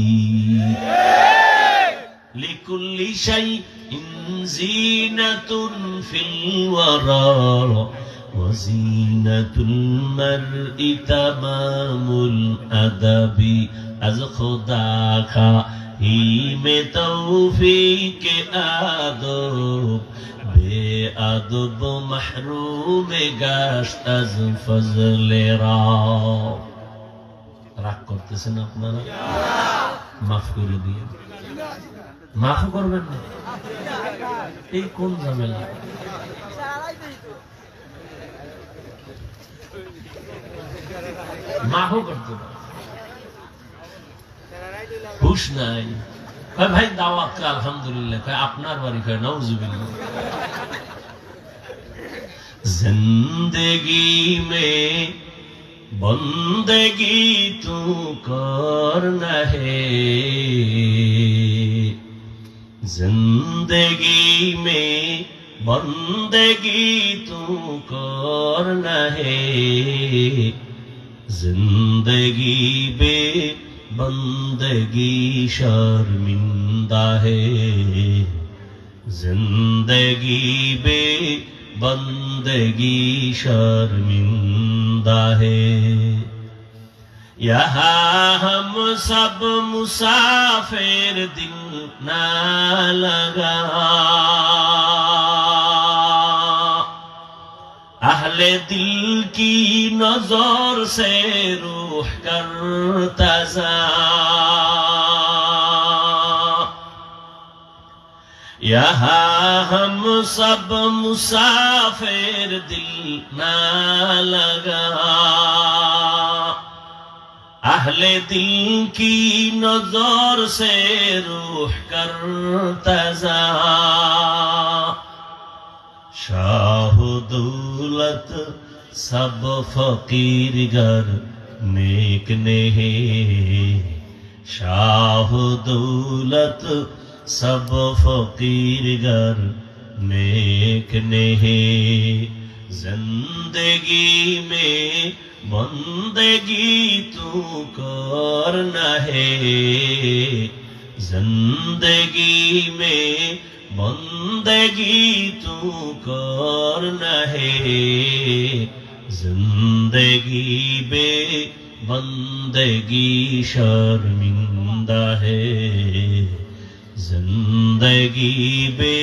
Speaker 1: লিকুল্লি শাইইন জিনাতুন ফিল ওয়ারা ওয়া জিনাতুল মারই তামামুল আদাবি। আজ খোদা খা হি মে তৌফিক আদব, বেআদব মাহরুম গাশত আজ ফজলে রাব। রাগ করতেছেন আপনারা? মাফ করে দিয়ে, মাফ করবেন না, এই কোন ঝামেলা? মাফও করতে পারে, হুশ নাই। ভাই দাওয়াত আলহামদুলিল্লাহ, আপনার বাড়ি কয় নাউজুবিল্লাহ। জিন্দেগি মে বন্দেগি তু করনা হে, जिंदगी में बंदगी तू करना है, जिंदगी बे बंदगी शर्मिंदा है, जिंदगी बे बंदगी शर्मिंदा है। यहाँ हम सब मुसाफिर दिल ना लगा, अहले दिल की नजर से रूह करता जा। यहाँ हम सब मुसाफिर दिल ना लगा, अहले दिल की नजर से रूह करता जा। शाह दौलत सब फकीर गर नेक ने, शाह दौलत सब फकीर गर नेक ने, जिंदगी में बंदगी तू करना है, जिंदगी में बंदगी तू करना है, जिंदगी बे बंदगी शर्मिंदा है, जिंदगी बे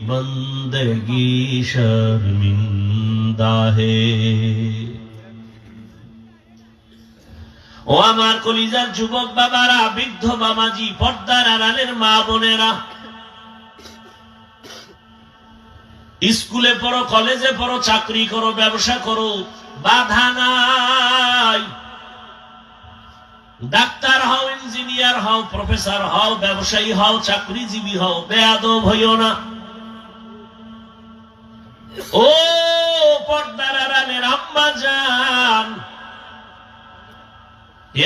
Speaker 1: बंदगी शर्मिंदा है। ও আমার কলিজার যুবক বাবারা, বৃদ্ধ বাবাজি, পর্দার আড়ালের মা বোনেরা, স্কুলে পড়ো, কলেজে পড়ো, চাকরি করো, ব্যবসা করো, বাধা নাই। ডাক্তার হও, ইঞ্জিনিয়ার হও, প্রফেসর হও, ব্যবসায়ী হও, চাকরিজীবী হও, বেয়াদব হইও না। ও পর্দার আড়ালের আম্মা জান,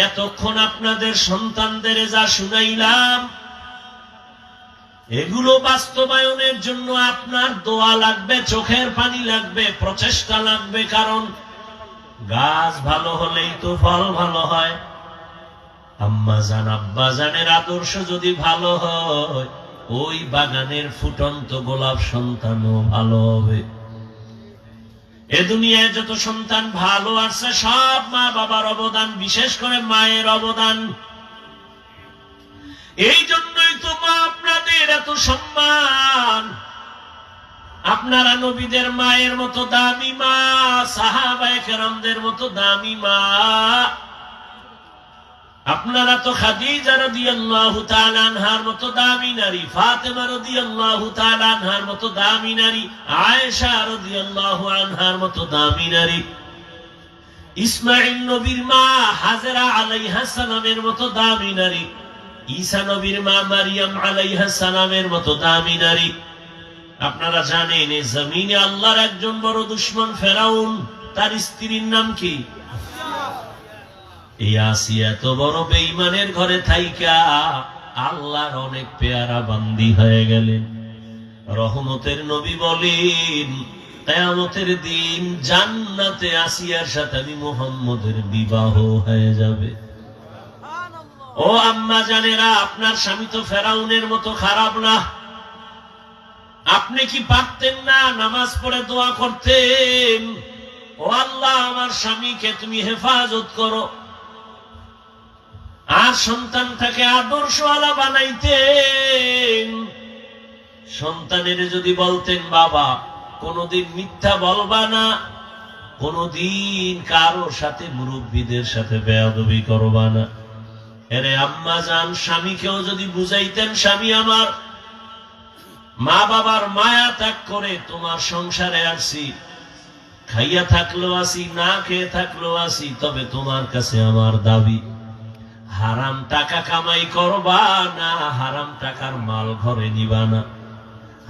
Speaker 1: এতক্ষণ আপনাদের সন্তানদের যা শুনাইলাম, এগুলো বাস্তবায়নের জন্য আপনার দোয়া লাগবে, চোখের পানি লাগবে, প্রচেষ্টা লাগবে। কারণ গাছ ভালো হলেই তো ফল ভালো হয়। আম্মা জান আব্বা জানের আদর্শ যদি ভালো হয়, ওই বাগানের ফুটন্ত গোলাপ সন্তানও ভালো হবে। এ দুনিয়ায় যত সন্তান ভালো আছে সব মা বাবার অবদান, বিশেষ করে মায়ের অবদান। এই জন্যই তো মা আপনাদের এত সম্মান। আপনারা নবীদের মায়ের মতো দামি মা, সাহাবায়ে কেরামদের মতো দামি মা। আপনারা তো খাদিজা রাদিয়াল্লাহু তাআলা আনহার মতো দামি নারী, ফাতেমা রাদিয়াল্লাহু তাআলা আনহার মতো দামি নারী, আয়েশা রাদিয়াল্লাহু আনহার মতো দামি নারী, ইসমাঈল নবীর মা হাজেরা আলাইহাস সালামের মতো দামি নারী, ঈসা নবীর মা মারিয়াম আলাইহাস সালামের মতো দামি নারী। আপনারা জানেন এই জমিনে আল্লাহর একজন বড় দুশমন ফেরাউন, তার স্ত্রীর নাম কি? এই আসিয়া তো বড় বেঈমানের ঘরে থাইকা আল্লাহর অনেক পেয়ারা বান্দি হয়ে গেলেন। রহমতের নবী বলেন, কিয়ামতের দিন জান্নাতে আসিয়ার সাথে আমি মুহাম্মদের বিবাহ হয়ে যাবে। ও আম্মা জানেরা, আপনার স্বামী তো ফেরাউনের মতো খারাপ না। আপনি কি পারতেন না নামাজ পড়ে দোয়া করতেন, ও আল্লাহ আমার স্বামীকে তুমি হেফাজত করো, আর সন্তানটাকে আদর্শওয়ালা বানাইতেন। সন্তানের যদি বলতেন, বাবা কোনদিন মিথ্যা বলবা না, কোনদিন কারোর সাথে মুরব্বীদের সাথে বেয়াদবি করবা না। এরে আম্মা জান, স্বামীকেও যদি বুঝাইতেন, স্বামী আমার, মা বাবার মায়া ত্যাগ করে তোমার সংসারে আসছি, খাইয়া থাকলেও আসি, না খেয়ে থাকলেও আসি, তবে তোমার কাছে আমার দাবি, হারাম টাকা কামাই করবা না, হারাম টাকার মাল ঘরে নিবা না,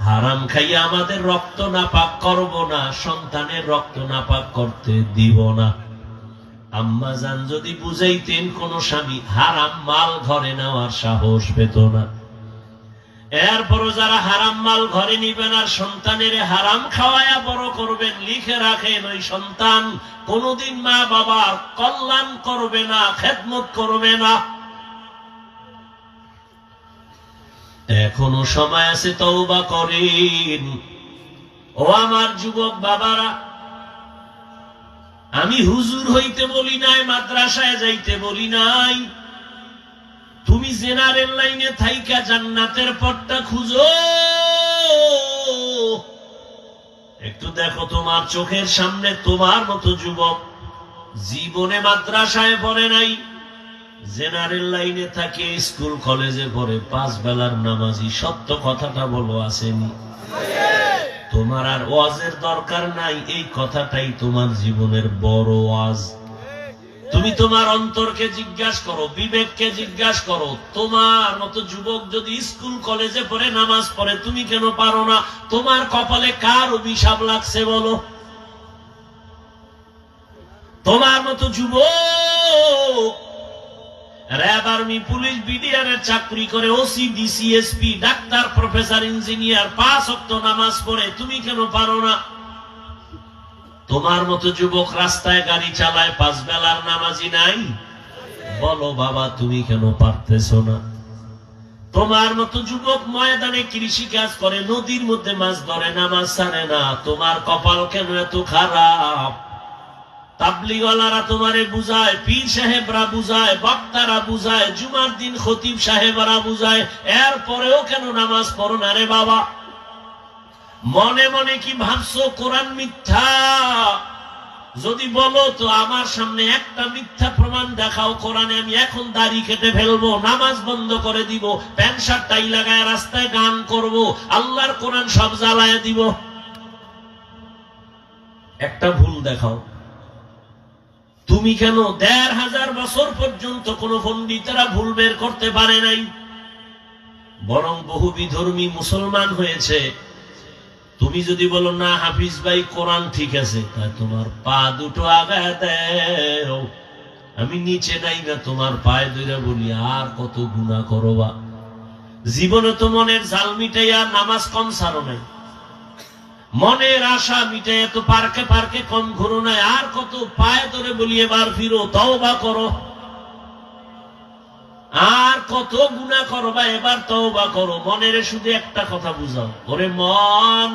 Speaker 1: হারাম খাইয়া আমাদের রক্ত নাপাক করব না, সন্তানের রক্ত নাপাক করতে দিব না। আম্মা জান যদি বুঝাইতেন, কোন স্বামী হারাম মাল ঘরে নেওয়ার সাহস পেত না। এরপরও যারা হারাম মাল ঘরে নিবেন আর সন্তানের হারাম খাওয়ায়া বড় করবেন, লিখে রাখেন ওই সন্তান কোনদিন মা বাবার কল্যাণ করবে না, খেদমত করবে না। এখনো সময় আছে, তওবা করেন। ও আমার যুবক বাবারা, আমি হুজুর হইতে বলি নাই, মাদ্রাসায় যাইতে বলি নাই। তুমি জেনারেল লাইনে থাইকা জান্নাতের পথটা খুঁজো। একটু দেখো তোমার চোখের সামনে তোমার মতো যুবক জীবনে মাদ্রাসায় পড়ে নাই, জেনারেল লাইনে থাকে, স্কুল কলেজে পড়ে, 5 বেলার নামাজি। সত্য কথাটা বলো, আসেনি? তোমার আর ওয়াজের দরকার নাই, এই কথাটাই তোমার জীবনের বড় ওয়াজ। তুমি তোমার অন্তরকে জিজ্ঞাসা করো, বিবেককে জিজ্ঞাসা করো, তোমার মতো যুবক যদি স্কুল কলেজে পড়ে নামাজ পড়ে, তুমি কেন পারো না? তোমার কপালে কার অভিশাপ লাগছে বলো? তোমার মতো যুবক র‍্যাব, আর্মি, পুলিশ, বিডিআরের চাকরি করে, OC, DC, SP, doctor, professor, engineer, 5 ওয়াক্ত নামাজ পড়ে, তুমি কেন পারো না? তোমার মতো যুবক রাস্তায় গাড়ি চালায়, 5 বেলার নামাজি নাই, বলো বাবা তুমি কেন পারতেছো না? তোমার মতো যুবক ময়দানে কৃষি কাজ করে, নদীর মধ্যে মাছ ধরে, নামাজ ছাড়ে না, তোমার কপাল কেন এত খারাপ? তাবলিগওয়ালারা তোমারে বুঝায়, পীর সাহেবরা বুঝায়, বক্তারা বুঝায়, জুমার দিন খতিব সাহেবরা বুঝায়, এরপরেও কেন নামাজ পড়ো না রে বাবা? মনে মনে কি ভাবছো কোরআন মিথ্যা? যদি বলো তো আমার সামনে একটা মিথ্যা প্রমাণ দেখাও কোরআনে, আমি এখন দাড়ি কেটে ফেলবো, নামাজ বন্ধ করে দিব, প্যান্ট শার্ট টাই লাগায় রাস্তায় গান করব, আল্লাহর কোরআন সব জ্বালায় দিব। একটা ভুল দেখাও। তুমি কেন ১৫০০ বছর পর্যন্ত কোন পণ্ডিতেরা ভুল বের করতে পারে নাই, বরং বহু বিধর্মী মুসলমান হয়েছে। তুমি যদি বলো না হাফিজ ভাই কোরআন ঠিক আছে, তাই তোমার পা দুটো আগায় দেও, আমি নিচে নাই না, তোমার পায়ে ধরে বলি আর কত গুনাহ করবা। জীবনে তো মনের জাল মিটাইয়া নামাজ কম ছাড়ো নাই, মনের আশা মিটে তো পার্কে পার্কে কম ঘুরো না, আর কত পায়ে ধরে বলি এবার ফিরো, তওবা করো। আর কত গুনাহ করবা, এবার তওবা করো। মনের শুধু একটা কথা বুঝাও, ওরে মন,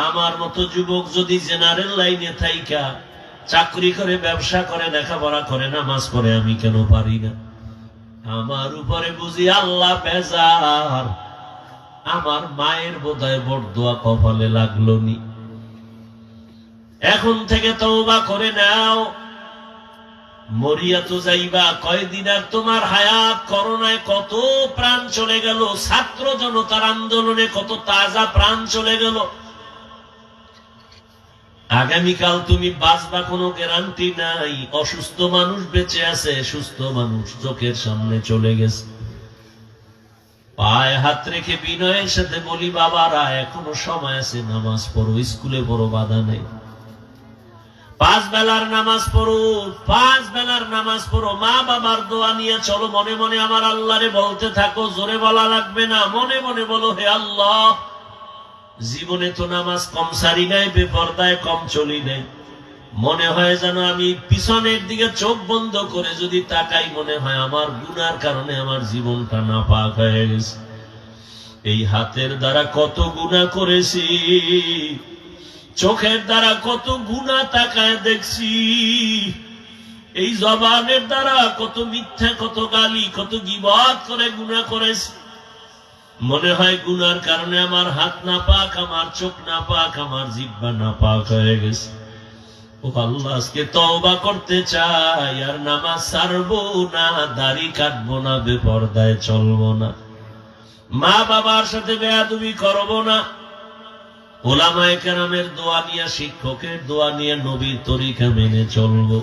Speaker 1: আমার মতো যুবক যদি জেনারেল লাইনে থাইকা চাকরি করে, ব্যবসা করে, লেখাপড়া করে, নামাজ পড়ে, আমি কেন পারি না? আমার উপরে বুঝি আল্লাহ বেজার। আমার মায়ের বোধহয় বড়দোয়া কপালে লাগলো নি। এখন থেকে তওবা করে নাও। মরিয়া তো যাইবা কয়দিন, আর তোমার হায়াত। করোনায় কত প্রাণ চলে গেল, ছাত্র জনতার আন্দোলনে কত তাজা প্রাণ চলে গেল। আগামীকাল তুমি বাঁচবা কোনো গ্যারান্টি নাই। অসুস্থ মানুষ বেঁচে আছে, সুস্থ মানুষ চোখের সামনে চলে গেছে। পায়ে হাত রেখে বিনয়ের সাথে বলি, বাবারা এখনো সময় আছে, নামাজ পড়ো, স্কুলে পড়ো, বাধা নেই। 5 বেলার নামাজ পড়ো, 5 বেলার নামাজ পড়ো। মা বাবার দোয়া নিয়ে চলো, মনে মনে আমার আল্লাহরে বলতে থাকো, জোরে বলা লাগবে না, মনে মনে বলো, হে আল্লাহ, জীবনে তো নামাজ কম সারি নাই, বেপরদায় কম চলি নাই। মনে হয় যেন আমি পিছনের দিকে চোখ বন্ধ করে যদি তাকাই, মনে হয় আমার গুনার কারণে আমার জীবনটা নাপাক হয়ে গেছে। এই হাতের দ্বারা কত গুনাহ করেছি, চোখের দ্বারা কত গুনাহ তাকায় দেখছি, এই জবানের দ্বারা কত মিথ্যা, কত গালি, কত গীবত করে গুনাহ করেছি। মনে হয় গুনার কারণে আমার হাত নাপাক, আমার চোখ নাপাক, আমার জিহ্বা নাপাক হয়ে গেছে। ও আল্লাহ, আজকে তওবা করতে চাই, আর নামাজ ছাড়বো না, দাড়ি কাটবো না, বেপরদায় চলবো না, মা বাবার সাথে বেয়াদবি করবো না। ওলামায়ে কেরামের দোয়া নিয়ে, শিক্ষকের দোয়া নিয়ে, নবীর তরিকা মেনে চলবো।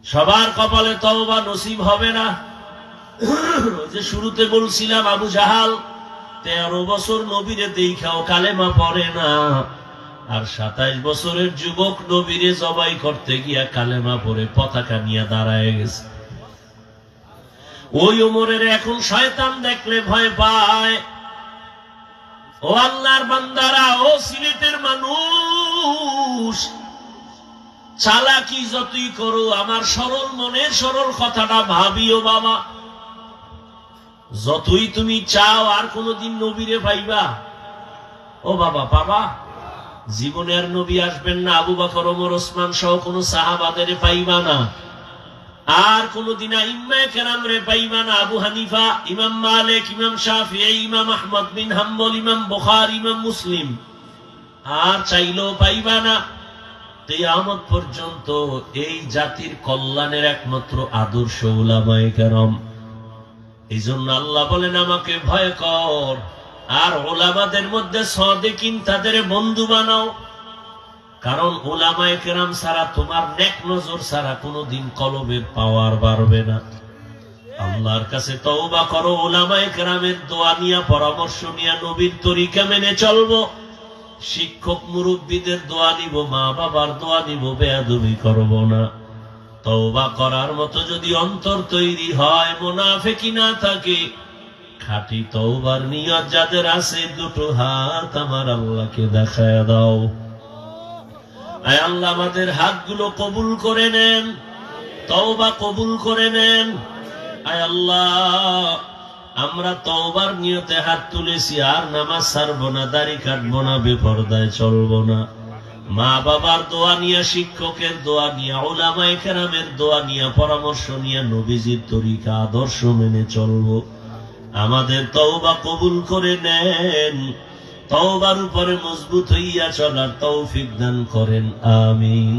Speaker 1: সবার কপালে তওবা নসিব হবে না। যে শুরুতে বলছিলাম, আবু জাহাল 13 বছর নবীরে দেখাও কালেমা পড়ে না, আর 27 বছরের যুবক নবীরে জবাই করতে গিয়া কালেমা পড়ে পতাকা নিয়ে দাঁড়ায় গেছে। ওই ওমরের এখন শয়তান দেখলে ভয় পায়। ও আল্লাহর বান্দারা, ও সিলেটের মানুষ, চালাকি যতই করো, আমার সরল মনের সরল কথাটা ভাবিও বাবা। যতই তুমি চাও আর কোনদিন নবীরে পাইবা, ও বাবা পাবা? জীবনে আর নবী আসবেন না, আবু বকর, ওমর, ওসমান সহ কোন সাহাবাদের পাইবা না। আর কোনদিন আইম্মায়ে কেরামরে পাইবা না। আবু হানিফা, ইমাম মালিক, ইমাম শাফিঈ, ইমাম আহমদ বিন হাম্বল, ইমাম বুখারী, ইমাম মুসলিম আর চাইলেও পাইবা না। কিয়ামত পর্যন্ত এই জাতির কল্যাণের একমাত্র আদর্শ উলামায়ে কেরাম। এই জন্য আল্লাহ বলেন, আমাকে ভয় কর, আর উলামাদের মধ্যে সাদিকিন, তাদের বন্ধু বানাও। কারণ উলামায়ে কেরাম ছাড়া, তোমার নেক নজর ছাড়া কোনোদিন কলবের পাওয়ার বাড়বে না। আল্লাহর কাছে তওবা করো, উলামায়ে কেরামের দোয়া নিয়া, পরামর্শ নিয়া, নবীর তরিকা মেনে চলবো। শিক্ষক মুরব্বীদের দোয়া নিব, মা বাবার দোয়া নিব, বেয়াদবি করব না। তওবা করার মতো যদি অন্তর তৈরি হয়, মুনাফিকি না থাকে, খাঁটি তওবার নিয়ত যাদের আছে, দুটো হাত আমার আল্লাহকে দেখায় দাও। আয় আল্লাহ, আমাদের হাতগুলো কবুল করে নেন, তওবা কবুল করে নেন। আয় আল্লাহ, আমরা তওবার নিয়তে হাত তুলেছি, আর নামাজ ছাড়বো না, দাড়ি কাটবো না, বেপরদায় চলবো না। মা বাবার দোয়া নিয়ে, শিক্ষকের দোয়া নিয়ে, উলামায়ে কেরামের দোয়া নিয়ে, পরামর্শ নিয়ে, নবীজির তরিকা আদর্শ মেনে চলবো। আমাদের তওবা কবুল করে নেন, তওবার উপরে মজবুত হইয়া চলার তৌফিক দান করেন, আমিন।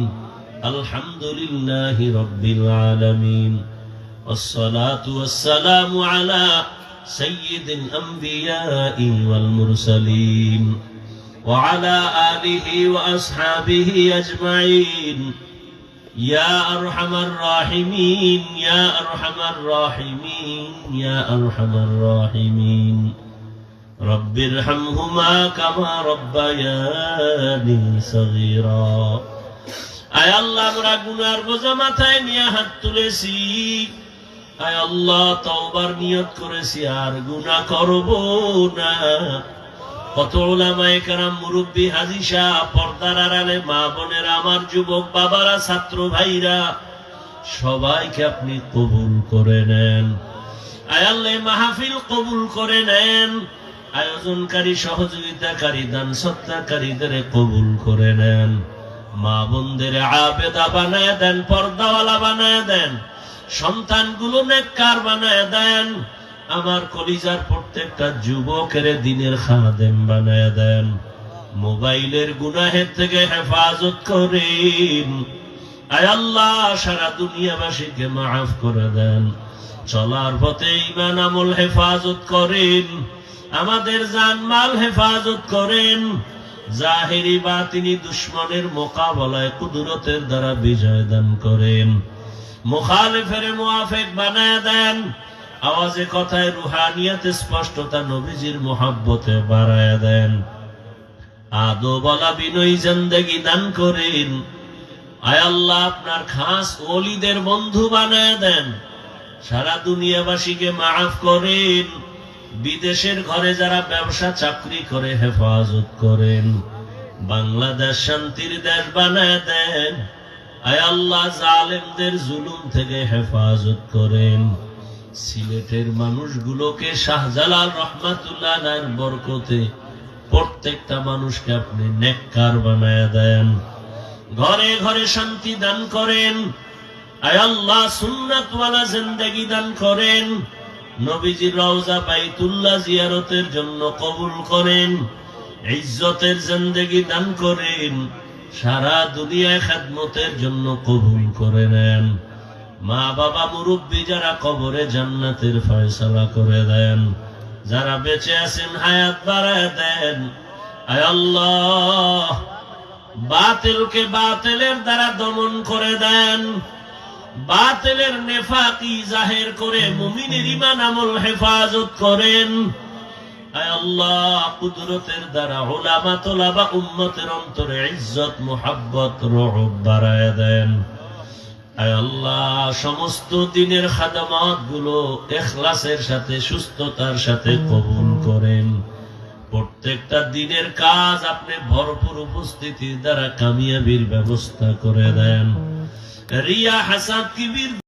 Speaker 1: আলহামদুলিল্লাহি রাব্বিল আলামিন, ওয়াসসালাতু ওয়াসসালামু আলা সাইয়্যিদিল আমবিয়াই ওয়াল মুরসালিন ওয়া আলা আলিহি ওয়া আসহাবিহি আজমাইন। ইয়া আরহামার রাহিমিন, ইয়া আরহামার রাহিমিন, ইয়া আরহামার রাহিমিন। রব্বিরহামহুমা কামা রব্বায়ানি সগীরা। আয় আল্লাহ, আমরা গুনার বোঝা মাথায় নিয়ে হাত তুলেছি। আয় আল্লাহ, তওবার নিয়ত করেছি, আর গুনাহ করব না। কত উলামায়ে কেরাম, মুরব্বী, হাজী সাহ, পর্দার আড়ালে মা বোনেরা, আমার যুবক বাবারা, ছাত্র ভাইরা, সবাইকে আপনি কবুল করে নেন। আয় আল্লাহ, মাহফিল কবুল করে নেন। আয়োজনকারী, সহযোগিতাকারী, দান সত্তাকারীদের কবুল করে নেন। মা বোনদের আবেদা বানায় দেন, পর্দাওয়ালা বানায় দেন, সন্তানগুলো নেককার বানায় দেন। আমার কলিজার প্রত্যেকটা যুবকের দিনের খাদেম বানায় দেন। মোবাইলের গুনাহের থেকে হেফাজত করেন। আয় আল্লাহ, সারা দুনিয়াবাসীকে মাফ করে দেন। চলার পথে ঈমান আমল হেফাজত করেন। আমাদের জানমাল হেফাজত করেন। জাহেরি বাতিনি দুশ্মনের মোকাবেলায় কুদরতের দ্বারা বিজয় দান করেন। মুখালিফের মুআফিক বানায় দেন। আওয়াজে কথায় রুহানিয়াতে স্পষ্টতা, নবীজির মোহাব্বতে বাড়ায় দেন। আদবওয়ালা বিনয়ী জিন্দেগি দান করেন। আয় আল্লাহ, আপনার খাস ওলিদের বন্ধু বানায় দেন। সারা দুনিয়াবাসীকে মাফ করেন। বিদেশের ঘরে যারা ব্যবসা চাকরি করে হেফাজত করেন। বাংলাদেশ শান্তির দেশ বানায় দেন। আয় আল্লাহ, জালেমদের জুলুম থেকে হেফাজত করেন। সিলেটের মানুষগুলোকে শাহজালাল রহমাতুল্লাহ আলাইহির বরকতে প্রত্যেকটা মানুষকে আপনি নেককার বানায় দেন। ঘরে ঘরে শান্তি দান করেন। আয় আল্লাহ, সুন্নাতওয়ালা জিন্দেগি দান করেন। নবীজির রওজা বাইতুল্লাহ জিয়ারতের জন্য কবুল করেন। ইজ্জতের জিন্দেগি দান করেন। সারা দুনিয়ায় খেদমতের জন্য কবুল করে নেন। মা বাবা, মুরব্বী যারা, কবরে জান্নাতের ফয়সালা করে দেন। যারা বেঁচে আছেন হায়াত বাড়ায় দেন। আয় আল্লাহ, বাতিলকে বাতিলের দ্বারা দমন করে দেন। বাতিলের নেফাকি জাহের করে মুমিনের ঈমান আমল হেফাজত করেন। আয় আল্লাহ, কুদরতের দ্বারা উলামা তোলাবা উম্মতের অন্তরে ইজ্জত, মুহাব্বত, রহব বাড়ায় দেন। আয় আল্লাহ, সমস্ত দিনের খাদমাত গুলো ইখলাসের সাথে, সুস্থতার সাথে কবুল করেন। প্রত্যেকটা দিনের কাজ আপনি ভরপুর উপস্থিতির দ্বারা কামিয়াবির ব্যবস্থা করে দেন। রিয়া, হাসাদ, কিবির